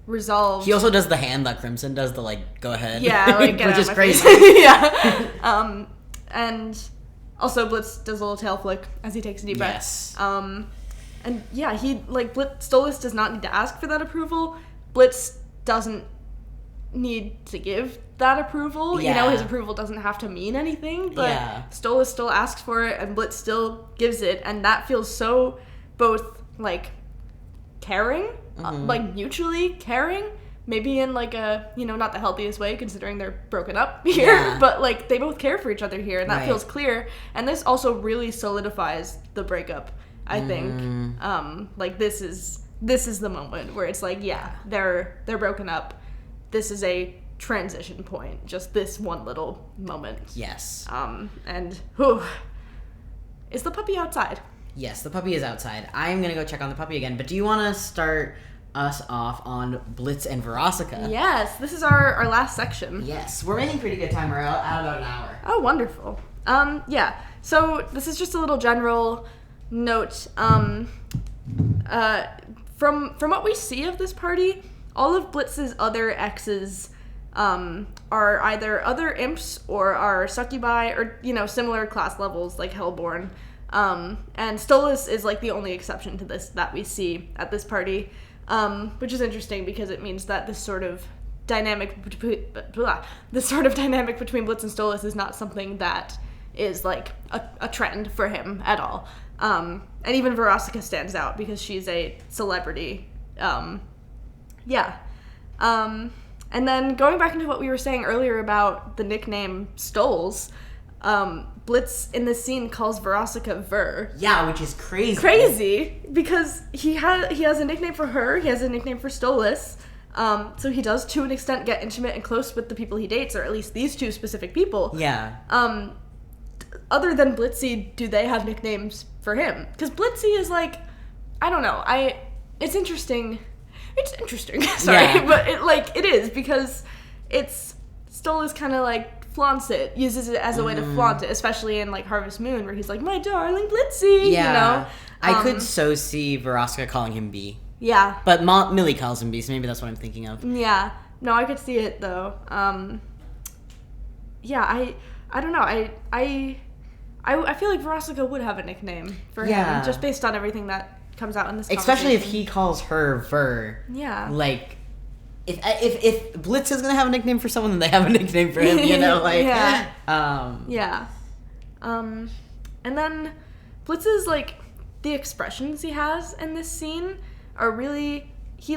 resolved. He also does the hand that Crimson does, the, like, go ahead. Yeah, like, get which out is my crazy. face. Yeah. And also Blitz does a little tail flick as he takes a deep breath. Yes. And yeah, Stolas does not need to ask for that approval. Blitz doesn't need to give that approval. Yeah. You know, his approval doesn't have to mean anything, but Stolas still asks for it and Blitz still gives it, and that feels so both, like, caring, like, mutually caring, maybe in, like, a, you know, not the healthiest way considering they're broken up here, but, like, they both care for each other here, and that feels clear, and this also really solidifies the breakup, I think. Like, this is the moment where it's like, they're broken up. This is a transition point, just this one little moment. Yes. And whew, is the puppy outside? Yes, the puppy is outside. I'm gonna go check on the puppy again, but do you want to start us off on Blitz and Veronica? Yes, this is our last section. Yes, we're making pretty good time. We're at about an hour. Oh, wonderful. Yeah, so this is just a little general note. From what we see of this party, all of Blitz's other exes are either other imps or are succubi or, you know, similar class levels like Hellborn. And Stolas is, like, the only exception to this that we see at this party, which is interesting because it means that this sort of dynamic between Blitz and Stolas is not something that is, like, a trend for him at all. And even Veronica stands out because she's a celebrity. And then going back into what we were saying earlier about the nickname Stoles, Blitz in this scene calls Veronica Ver. Yeah, which is crazy. Crazy, because he has a nickname for her, he has a nickname for Stolas, so he does, to an extent, get intimate and close with the people he dates, or at least these two specific people. Yeah. Other than Blitzy, do they have nicknames for him? Because Blitzy is like, I don't know, it's interesting. It's interesting, sorry, but it is, because Stolas kind of like flaunts it, uses it as a way to flaunt it, especially in like Harvest Moon, where he's like, my darling Blitzy, you know? I could so see Veronica calling him B. Yeah. But Millie calls him B, so maybe that's what I'm thinking of. Yeah. No, I could see it, though. Yeah, I don't know. I feel like Veronica would have a nickname for him, just based on everything that comes out in this especially if he calls her Ver. Yeah. Like, if Blitz is gonna have a nickname for someone, then they have a nickname for him, you know? Like, yeah. And then Blitz's, like, the expressions he has in this scene are really, he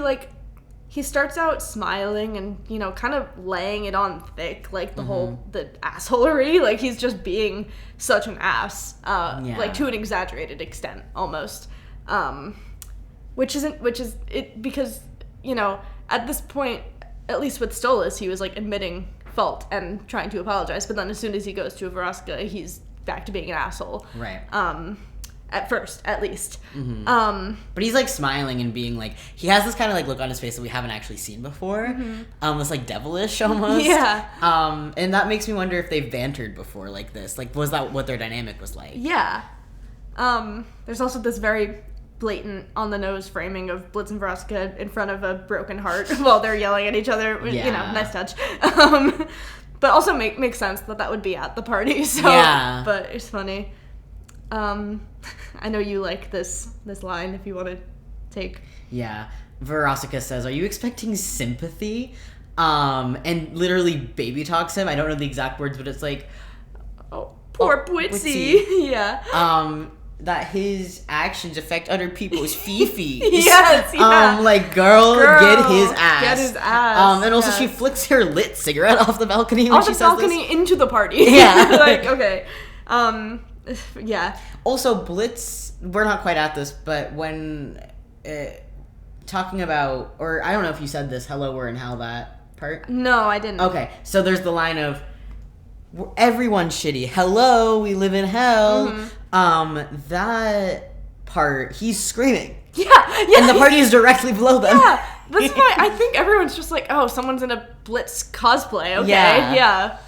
starts out smiling and, you know, kind of laying it on thick, like the the assholery, like he's just being such an ass, like to an exaggerated extent almost, which is it, because, you know, at this point, at least with Stolas, he was like admitting fault and trying to apologize, but then as soon as he goes to Veronica, he's back to being an asshole. Right. At first, at least. But he's like smiling and being like, he has this kind of like look on his face that we haven't actually seen before. This like devilish almost. Yeah. And that makes me wonder if they've bantered before like this. Like, was that what their dynamic was like? Yeah. There's also this very blatant on the nose framing of Blitz and Veronica in front of a broken heart while they're yelling at each other. You know, nice touch. But also makes sense that would be at the party. So, but it's funny. I know you like this line, if you want to take. Yeah. Veronica says, "Are you expecting sympathy?" And literally baby talks him. I don't know the exact words, but it's like, oh, poor Blitzy. Yeah. That his actions affect other people's fifis. Yes, yeah. Like, girl, get his ass. Get his ass. And also she flicks her lit cigarette off the balcony when she says this. Into the party. Yeah. Like, okay. Yeah. Also, Blitz, we're not quite at this, but when talking about, or I don't know if you said this, hello, we're in hell, that part? No, I didn't. Okay, so there's the line of, everyone's shitty. Hello, we live in hell. That part, he's screaming. Yeah. And the party is directly below them. Yeah. That's why I think everyone's just like, oh, someone's in a Blitz cosplay. Okay. Yeah.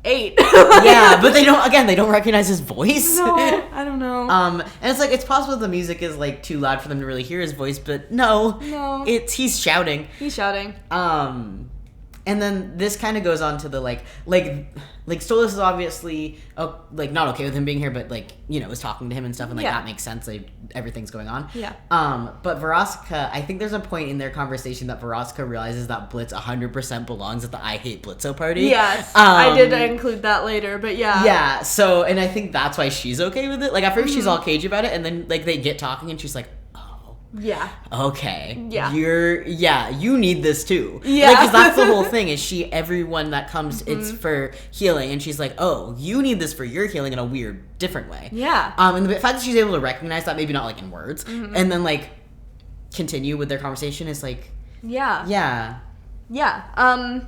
8. Yeah, but they don't recognize his voice. No, I don't know. And it's like, it's possible the music is like too loud for them to really hear his voice, but no. He's shouting. And then this kind of goes on to the like Stolas is obviously not okay with him being here, but like, you know, is talking to him and stuff, and like that makes sense. Like, everything's going on. Yeah. But Veronica, I think there's a point in their conversation that Veronica realizes that Blitz 100% belongs at the I Hate Blitzo party. Yes, I did include that later, but yeah. Yeah. So, and I think that's why she's okay with it. Like, at first she's all cagey about it, and then like they get talking, and she's like, yeah. Okay. Yeah. You need this too. Yeah. Because that's the whole thing, is everyone that comes, it's for healing. And she's like, oh, you need this for your healing in a weird, different way. Yeah. And the fact that she's able to recognize that, maybe not like in words, and then like continue with their conversation is like. Yeah. Yeah. Yeah.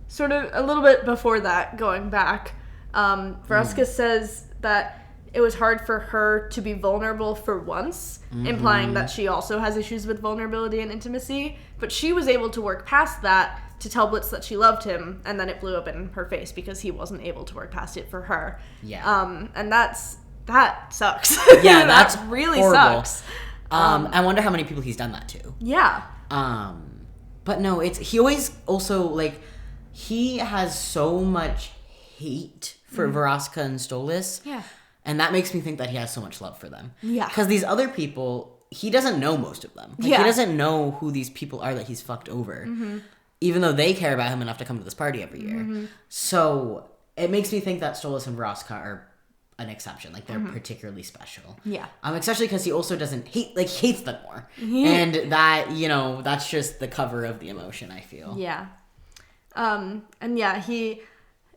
Sort of a little bit before that, going back, Veronica says that it was hard for her to be vulnerable for once, implying that she also has issues with vulnerability and intimacy, but she was able to work past that to tell Blitz that she loved him, and then it blew up in her face because he wasn't able to work past it for her. Yeah. And that sucks. Yeah, that really horrible. Sucks. I wonder how many people he's done that to. Yeah. But no, he always also, like, he has so much hate for Veronica and Stolas. Yeah. And that makes me think that he has so much love for them. Yeah. Because these other people, he doesn't know most of them. Like, he doesn't know who these people are that he's fucked over. Even though they care about him enough to come to this party every year. So, it makes me think that Stolas and Veronica are an exception. Like, they're particularly special. Yeah. Especially because he also doesn't hates them more. And that, you know, that's just the cover of the emotion, I feel. Yeah. And yeah, he,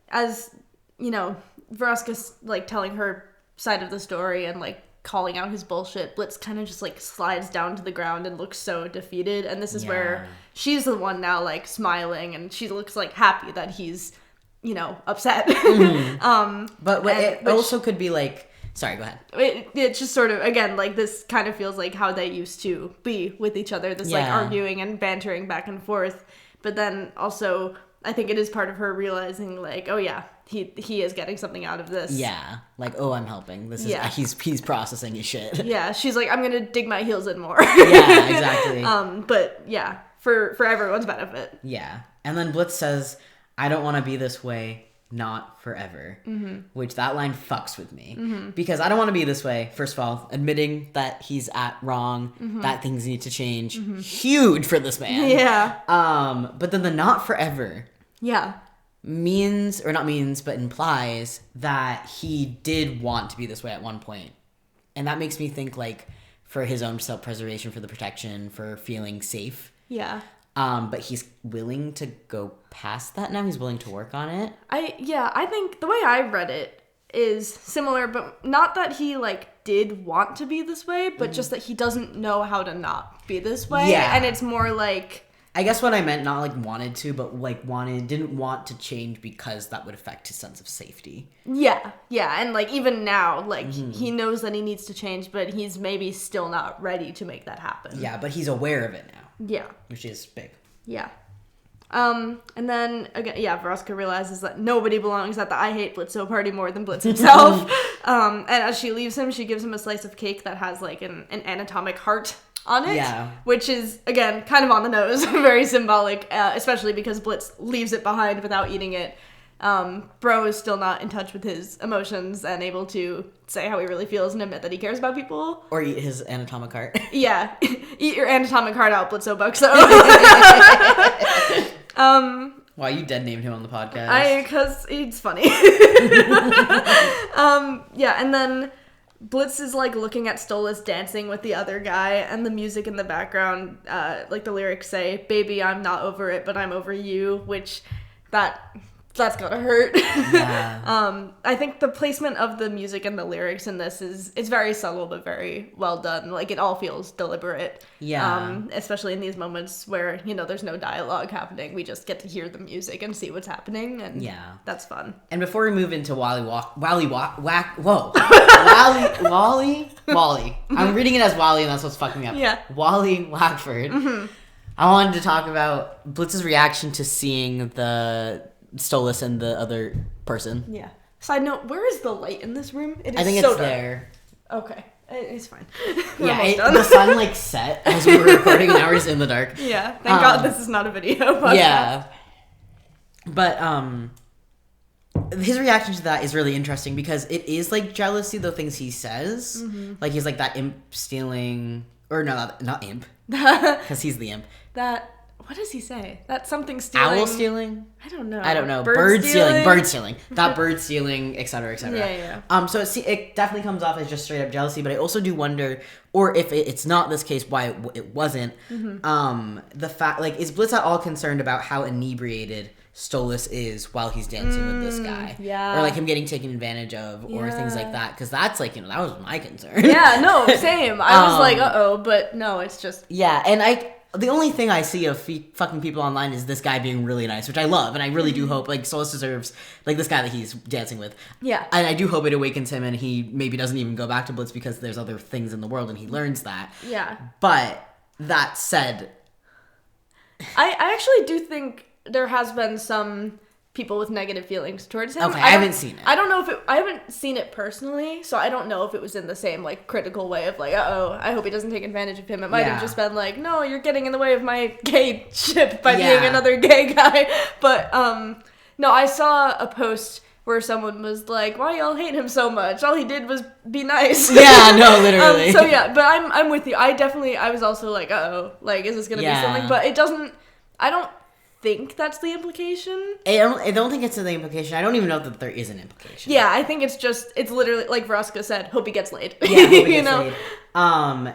as, you know, Veroska's, like, telling her side of the story and, like, calling out his bullshit, Blitz kind of just, like, slides down to the ground and looks so defeated. And this is where she's the one now, like, smiling, and she looks, like, happy that he's, you know, upset. But it also could be, like... Sorry, go ahead. It's just sort of, again, like, this kind of feels like how they used to be with each other, this, like, arguing and bantering back and forth. But then also, I think it is part of her realizing, like, oh, yeah, he is getting something out of this. Yeah. Like, oh, I'm helping. This is, he's processing his shit. Yeah, she's like, I'm gonna dig my heels in more. Yeah, exactly. But, yeah, for everyone's benefit. Yeah. And then Blitz says, I don't want to be this way. Not forever. Which that line fucks with me. Because I don't want to be this way. First of all, admitting that he's wrong, that things need to change. Huge for this man. Yeah. But then the not forever. Yeah. Means, or not means, but implies that he did want to be this way at one point. And that makes me think, like, for his own self-preservation, for the protection, for feeling safe. Yeah. But he's willing to go past that now. He's willing to work on it. I think the way I read it is similar, but not that he, like, did want to be this way, but just that he doesn't know how to not be this way. Yeah. And it's more like... I guess what I meant, not, like, wanted to, but, like, didn't want to change because that would affect his sense of safety. Yeah. And, like, even now, like, he knows that he needs to change, but he's maybe still not ready to make that happen. Yeah, but he's aware of it now. Yeah. Which is big. Yeah. And then, again, Veroska realizes that nobody belongs at the I Hate Blitzo party more than Blitz himself. And as she leaves him, she gives him a slice of cake that has, like, an anatomic heart on it. Yeah. Which is, again, kind of on the nose. Very symbolic, especially because Blitz leaves it behind without eating it. Bro is still not in touch with his emotions and able to say how he really feels and admit that he cares about people. Or eat his anatomic heart. Yeah. Eat your anatomic heart out, Blitzo Buxo. Why you dead named him on the podcast? Because it's funny. And then Blitz is, like, looking at Stolas dancing with the other guy, and the music in the background, like, the lyrics say, "Baby, I'm not over it, but I'm over you," which that's gotta hurt. Yeah. I think the placement of the music and the lyrics in this it's very subtle but very well done. Like, it all feels deliberate. Yeah. Especially in these moments where, you know, there's no dialogue happening. We just get to hear the music and see what's happening, and that's fun. And before we move into Wally. I'm reading it as Wally, and that's what's fucking me up. Yeah. Wally Wackford. I wanted to talk about Blitz's reaction to seeing the Stolas and the other person. Yeah. Side note, where is the light in this room? It is I think so it's dark. there. Okay. It's fine. The sun, like, set as we were recording, and now we're just in the dark. Yeah. Thank God this is not a video podcast. Yeah. But, his reaction to that is really interesting because it is, like, jealousy, the things he says. Like, he's like, that imp stealing... Or no, not imp. Because he's the imp. What does he say? That something stealing. Owl stealing? I don't know. Bird stealing. That bird stealing, etc., etc. Yeah. So it definitely comes off as just straight up jealousy, but I also do wonder, or if it's not this case, why it wasn't. The fact, like, is Blitz at all concerned about how inebriated Stolas is while he's dancing with this guy? Yeah. Or, like, him getting taken advantage of, or things like that. Because that's, like, you know, that was my concern. Yeah, no, same. I was like, uh-oh, but no, it's just... Yeah, and the only thing I see of fucking people online is this guy being really nice, which I love, and I really do hope, like, Stolas deserves, like, this guy that he's dancing with. Yeah. And I do hope it awakens him, and he maybe doesn't even go back to Blitz because there's other things in the world, and he learns that. Yeah. But, that said... I actually do think there has been some people with negative feelings towards him. Okay, I haven't seen it. I don't know if I haven't seen it personally, so I don't know if it was in the same, like, critical way of, like, uh-oh, I hope he doesn't take advantage of him. It might have just been like, no, you're getting in the way of my gay ship by being another gay guy. But, no, I saw a post where someone was like, why y'all hate him so much? All he did was be nice. Yeah, no, literally. So yeah, but I'm with you. I was also like, uh-oh, like, is this gonna be something? But I don't think that's the implication. I don't think it's the implication. I don't even know that there is an implication. Yeah, I think it's literally, like Veroska said, hope he gets laid. Yeah, hope he gets laid.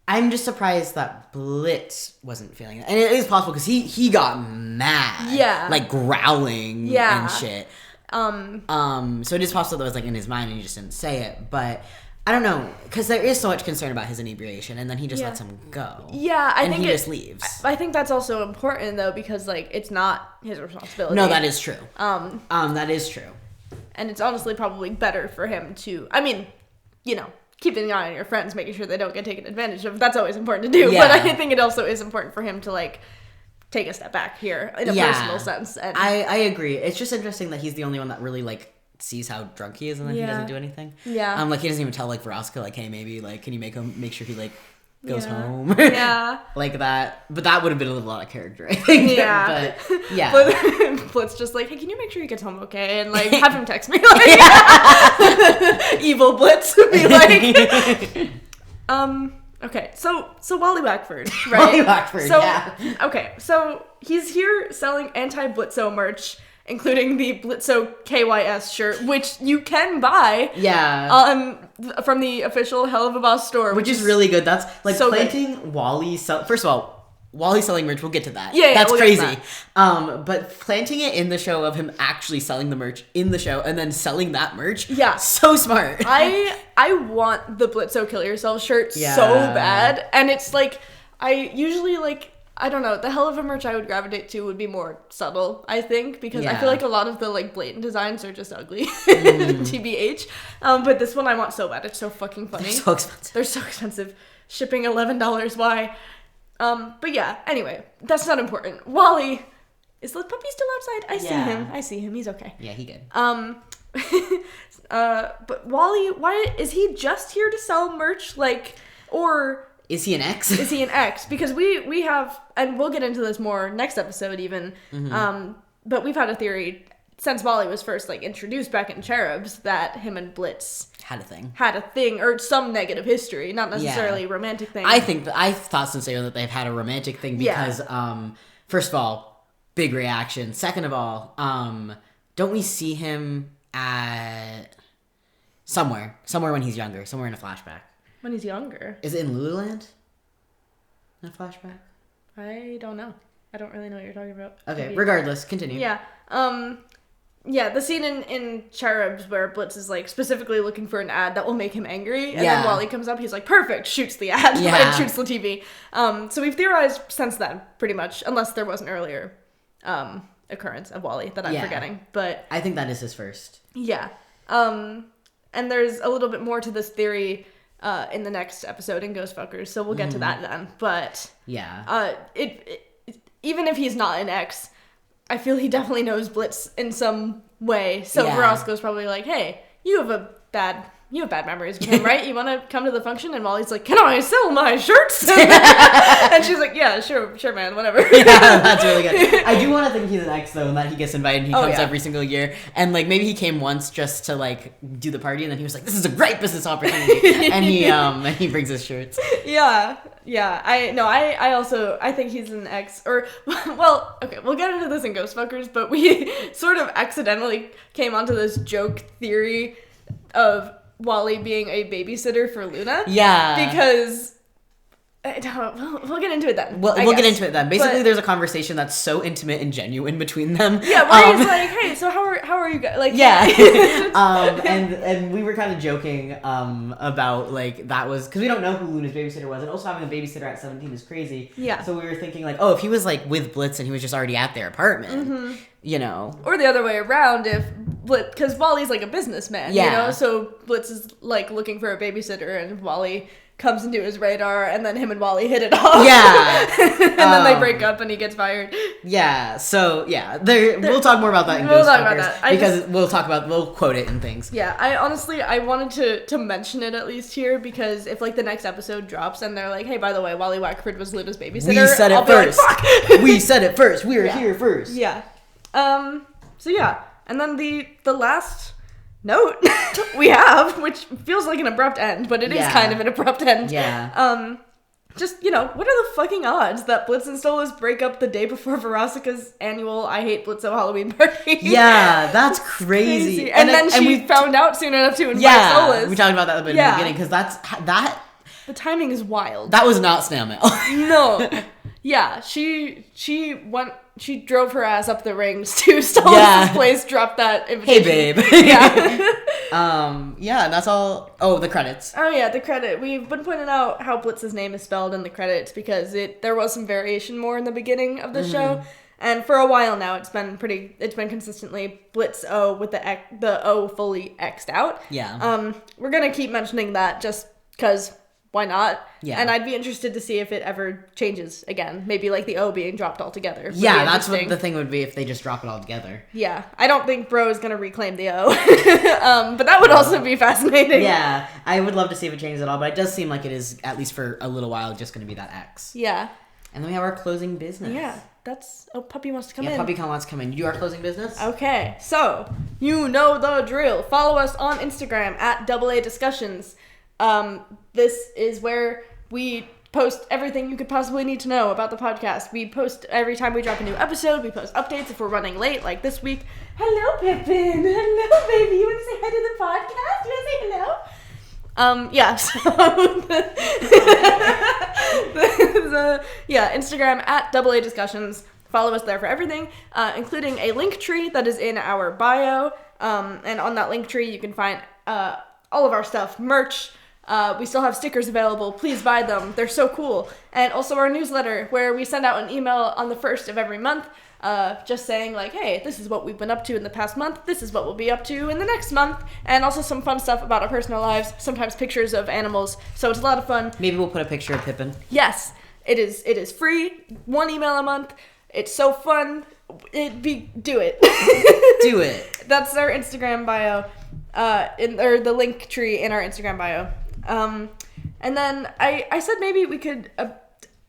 I'm just surprised that Blitz wasn't feeling it. And it is possible because he got mad. Yeah. Like growling Yeah. and shit. So it is possible that was like in his mind and he just didn't say it. But I don't know, because there is so much concern about his inebriation, and then he just lets him go. Yeah, I think he just leaves. I think that's also important though, because like it's not his responsibility. No, that is true. That is true. And it's honestly probably better for him to, I mean, you know, keeping an eye on your friends, making sure they don't get taken advantage of. That's always important to do. Yeah. But I think it also is important for him to like take a step back here in a personal sense. And I agree. It's just interesting that he's the only one that really like sees how drunk he is and then he doesn't do anything. Yeah. Like he doesn't even tell like Veronica like, hey, maybe like can you make sure he like goes home. Yeah. Like that. But that would have been a little out of character, I think. Yeah. But yeah. But Blitz just like, hey, can you make sure he gets home okay? And like have him text me like evil Blitz would be like okay, so Wally Wackford, right? Wally Wackford, so, yeah. Okay, so he's here selling anti-Blitzo merch, including the Blitzo KYS shirt, which you can buy. Yeah. From the official Helluva Boss store, which is really good. That's like so planting good. Wally first of all, Wally selling merch, we'll get to that. Yeah, that's we'll crazy. get to But planting it in the show of him actually selling the merch in the show and then selling that merch, so smart. I want the Blitzo Kill Yourself shirt so bad, and it's like I usually like, I don't know, the Helluva merch I would gravitate to would be more subtle, I think, because I feel like a lot of the like blatant designs are just ugly, TBH. But this one I want so bad. It's so fucking funny. They're so expensive. Shipping $11. Why? But yeah, anyway, that's not important. Wally, is the puppy still outside? I see him. He's okay. Yeah, he good. But Wally, why is he just here to sell merch? Like, or is he an ex? Is he an ex? Because we have, and we'll get into this more next episode even. But we've had a theory since Wally was first like introduced back in Cherubs that him and Blitz had a thing or some negative history, not necessarily a romantic thing. I thought sincerely that they've had a romantic thing because first of all, big reaction. Second of all, don't we see him at somewhere when he's younger, somewhere in a flashback? When he's younger? Is it in Lululand? In a flashback? I don't know. I don't really know what you're talking about. Okay, maybe. Regardless, continue. Yeah. Yeah, the scene in Cherubs where Blitz is like specifically looking for an ad that will make him angry, and then Wally comes up, he's like, perfect, shoots the ad, and shoots the TV. So we've theorized since then, pretty much, unless there was an earlier occurrence of Wally that I'm forgetting. But I think that is his first. Yeah. And there's a little bit more to this theory in the next episode in Ghost Fuckers, so we'll get to that then. But even if he's not an ex, I feel he definitely knows Blitz in some way. So Verosco's probably like, hey, you have bad memories of him, right? You want to come to the function? And Wally's like, can I sell my shirts? And she's like, yeah, sure, man, whatever. Yeah, that's really good. I do want to think he's an ex, though, and that he gets invited and he comes every single year. And, like, maybe he came once just to, like, do the party, and then he was like, this is a great business opportunity. And he brings his shirts. Yeah. I think he's an ex. Or, well, okay, we'll get into this in Ghost Fuckers, but we sort of accidentally came onto this joke theory of Wally being a babysitter for Luna. Yeah. Because we'll get into it then. We'll get into it then. Basically, there's a conversation that's so intimate and genuine between them. Yeah, where he's like, hey, so how are you guys? Like, and we were kind of joking about like that was because we don't know who Luna's babysitter was, and also having a babysitter at 17 is crazy. Yeah. So we were thinking like, oh, if he was like with Blitz and he was just already at their apartment, you know, or the other way around, if Blitz, because Wally's like a businessman, you know, so Blitz is like looking for a babysitter, and Wally comes into his radar, and then him and Wally hit it off. Yeah. And then they break up and he gets fired. Yeah. So yeah, we'll talk more about that in Ghost Fuckers, because we'll quote it and things. Yeah. I wanted to mention it at least here, because if like the next episode drops and they're like, hey, by the way, Wally Wackford was Luna's babysitter. We said it first. Like, fuck! We said it first. We were here first. Yeah. So yeah. And then the last note we have, which feels like an abrupt end, but it is kind of an abrupt end. Yeah. Just, you know, what are the fucking odds that Blitz and Stolas break up the day before Verosika's annual I Hate Blitzo Halloween party? Yeah, that's crazy. And then she found out soon enough to invite Stolas. We talked about that a bit in the beginning, because that The timing is wild. That was not snail mail. No. Yeah, she drove her ass up the rings to Stolas' place, dropped that invitation. Hey, babe. Yeah. Yeah, and that's all. Oh, the credits. Oh, yeah, the credit. We've been pointing out how Blitz's name is spelled in the credits because there was some variation more in the beginning of the show. And for a while now, it's been consistently Blitz O with the O fully X'd out. Yeah. We're gonna keep mentioning that just because why not? Yeah. And I'd be interested to see if it ever changes again. Maybe like the O being dropped altogether. Yeah, that's what the thing would be if they just drop it all together. Yeah. I don't think Bro is gonna reclaim the O. But that would also be fascinating. Yeah. I would love to see if it changes at all, but it does seem like it is, at least for a little while, just going to be that X. Yeah. And then we have our closing business. Yeah. Puppy wants to come in. Yeah, Puppy wants to come in. You do our closing business? Okay, so, you know the drill. Follow us on Instagram at AA Discussions. This is where we post everything you could possibly need to know about the podcast. We post every time we drop a new episode. We post updates if we're running late, like this week. Hello, Pippin. Hello, baby. You want to say hi to the podcast? You want to say hello? Yeah, so Instagram at AA Discussions. Follow us there for everything, including a link tree that is in our bio. And on that link tree, you can find all of our stuff, merch. We still have stickers available. Please buy them. They're so cool. And also our newsletter, where we send out an email on the 1st of every month, just saying like, hey, this is what we've been up to in the past month. This is what we'll be up to in the next month. And also some fun stuff about our personal lives. Sometimes pictures of animals. So it's a lot of fun. Maybe we'll put a picture of Pippin. Yes, it is free. 1 email a month. It's so fun. Do it. Do it. That's our Instagram bio, or the link tree in our Instagram bio. And then I said maybe we could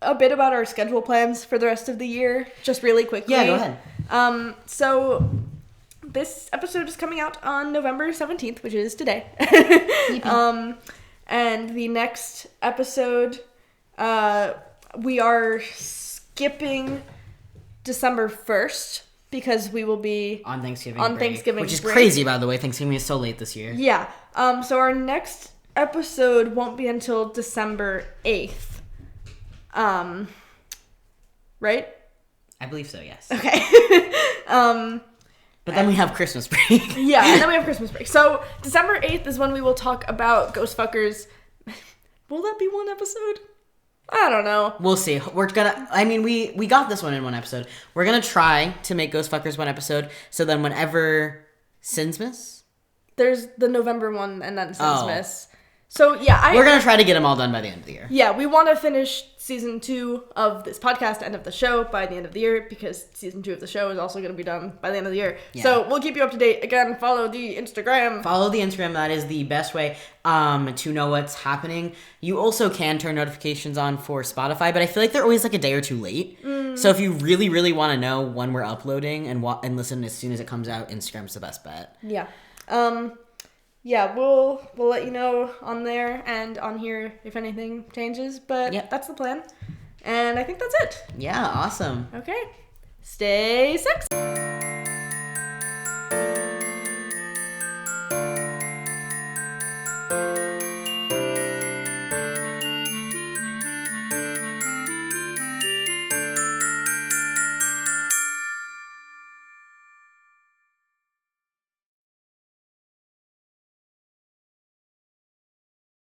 a bit about our schedule plans for the rest of the year, just really quickly. Yeah, go ahead. So this episode is coming out on November 17th, which is today. And the next episode, we are skipping December 1st because we will be on Thanksgiving which is break. Crazy, by the way. Thanksgiving is so late this year. Yeah. So our next episode won't be until December 8th. Right? I believe so, yes. Okay. But then we have Christmas break. Yeah, and then we have Christmas break. So December 8th is when we will talk about Ghostfuckers. Will that be one episode? I don't know. We'll see. We got this one in one episode. We're gonna try to make Ghostfuckers one episode, so then whenever Sinsmas? There's the November one and then Sinsmas. So, yeah, we're going to try to get them all done by the end of the year. Yeah, we want to finish season 2 of this podcast and of the show by the end of the year, because season 2 of the show is also going to be done by the end of the year. Yeah. So we'll keep you up to date. Again, follow the Instagram. Follow the Instagram. That is the best way to know what's happening. You also can turn notifications on for Spotify, but I feel like they're always like a day or two late. So if you really, really want to know when we're uploading and listen as soon as it comes out, Instagram's the best bet. Yeah. Yeah, we'll let you know on there and on here if anything changes, but That's the plan. And I think that's it. Yeah, awesome. Okay. Stay sexy.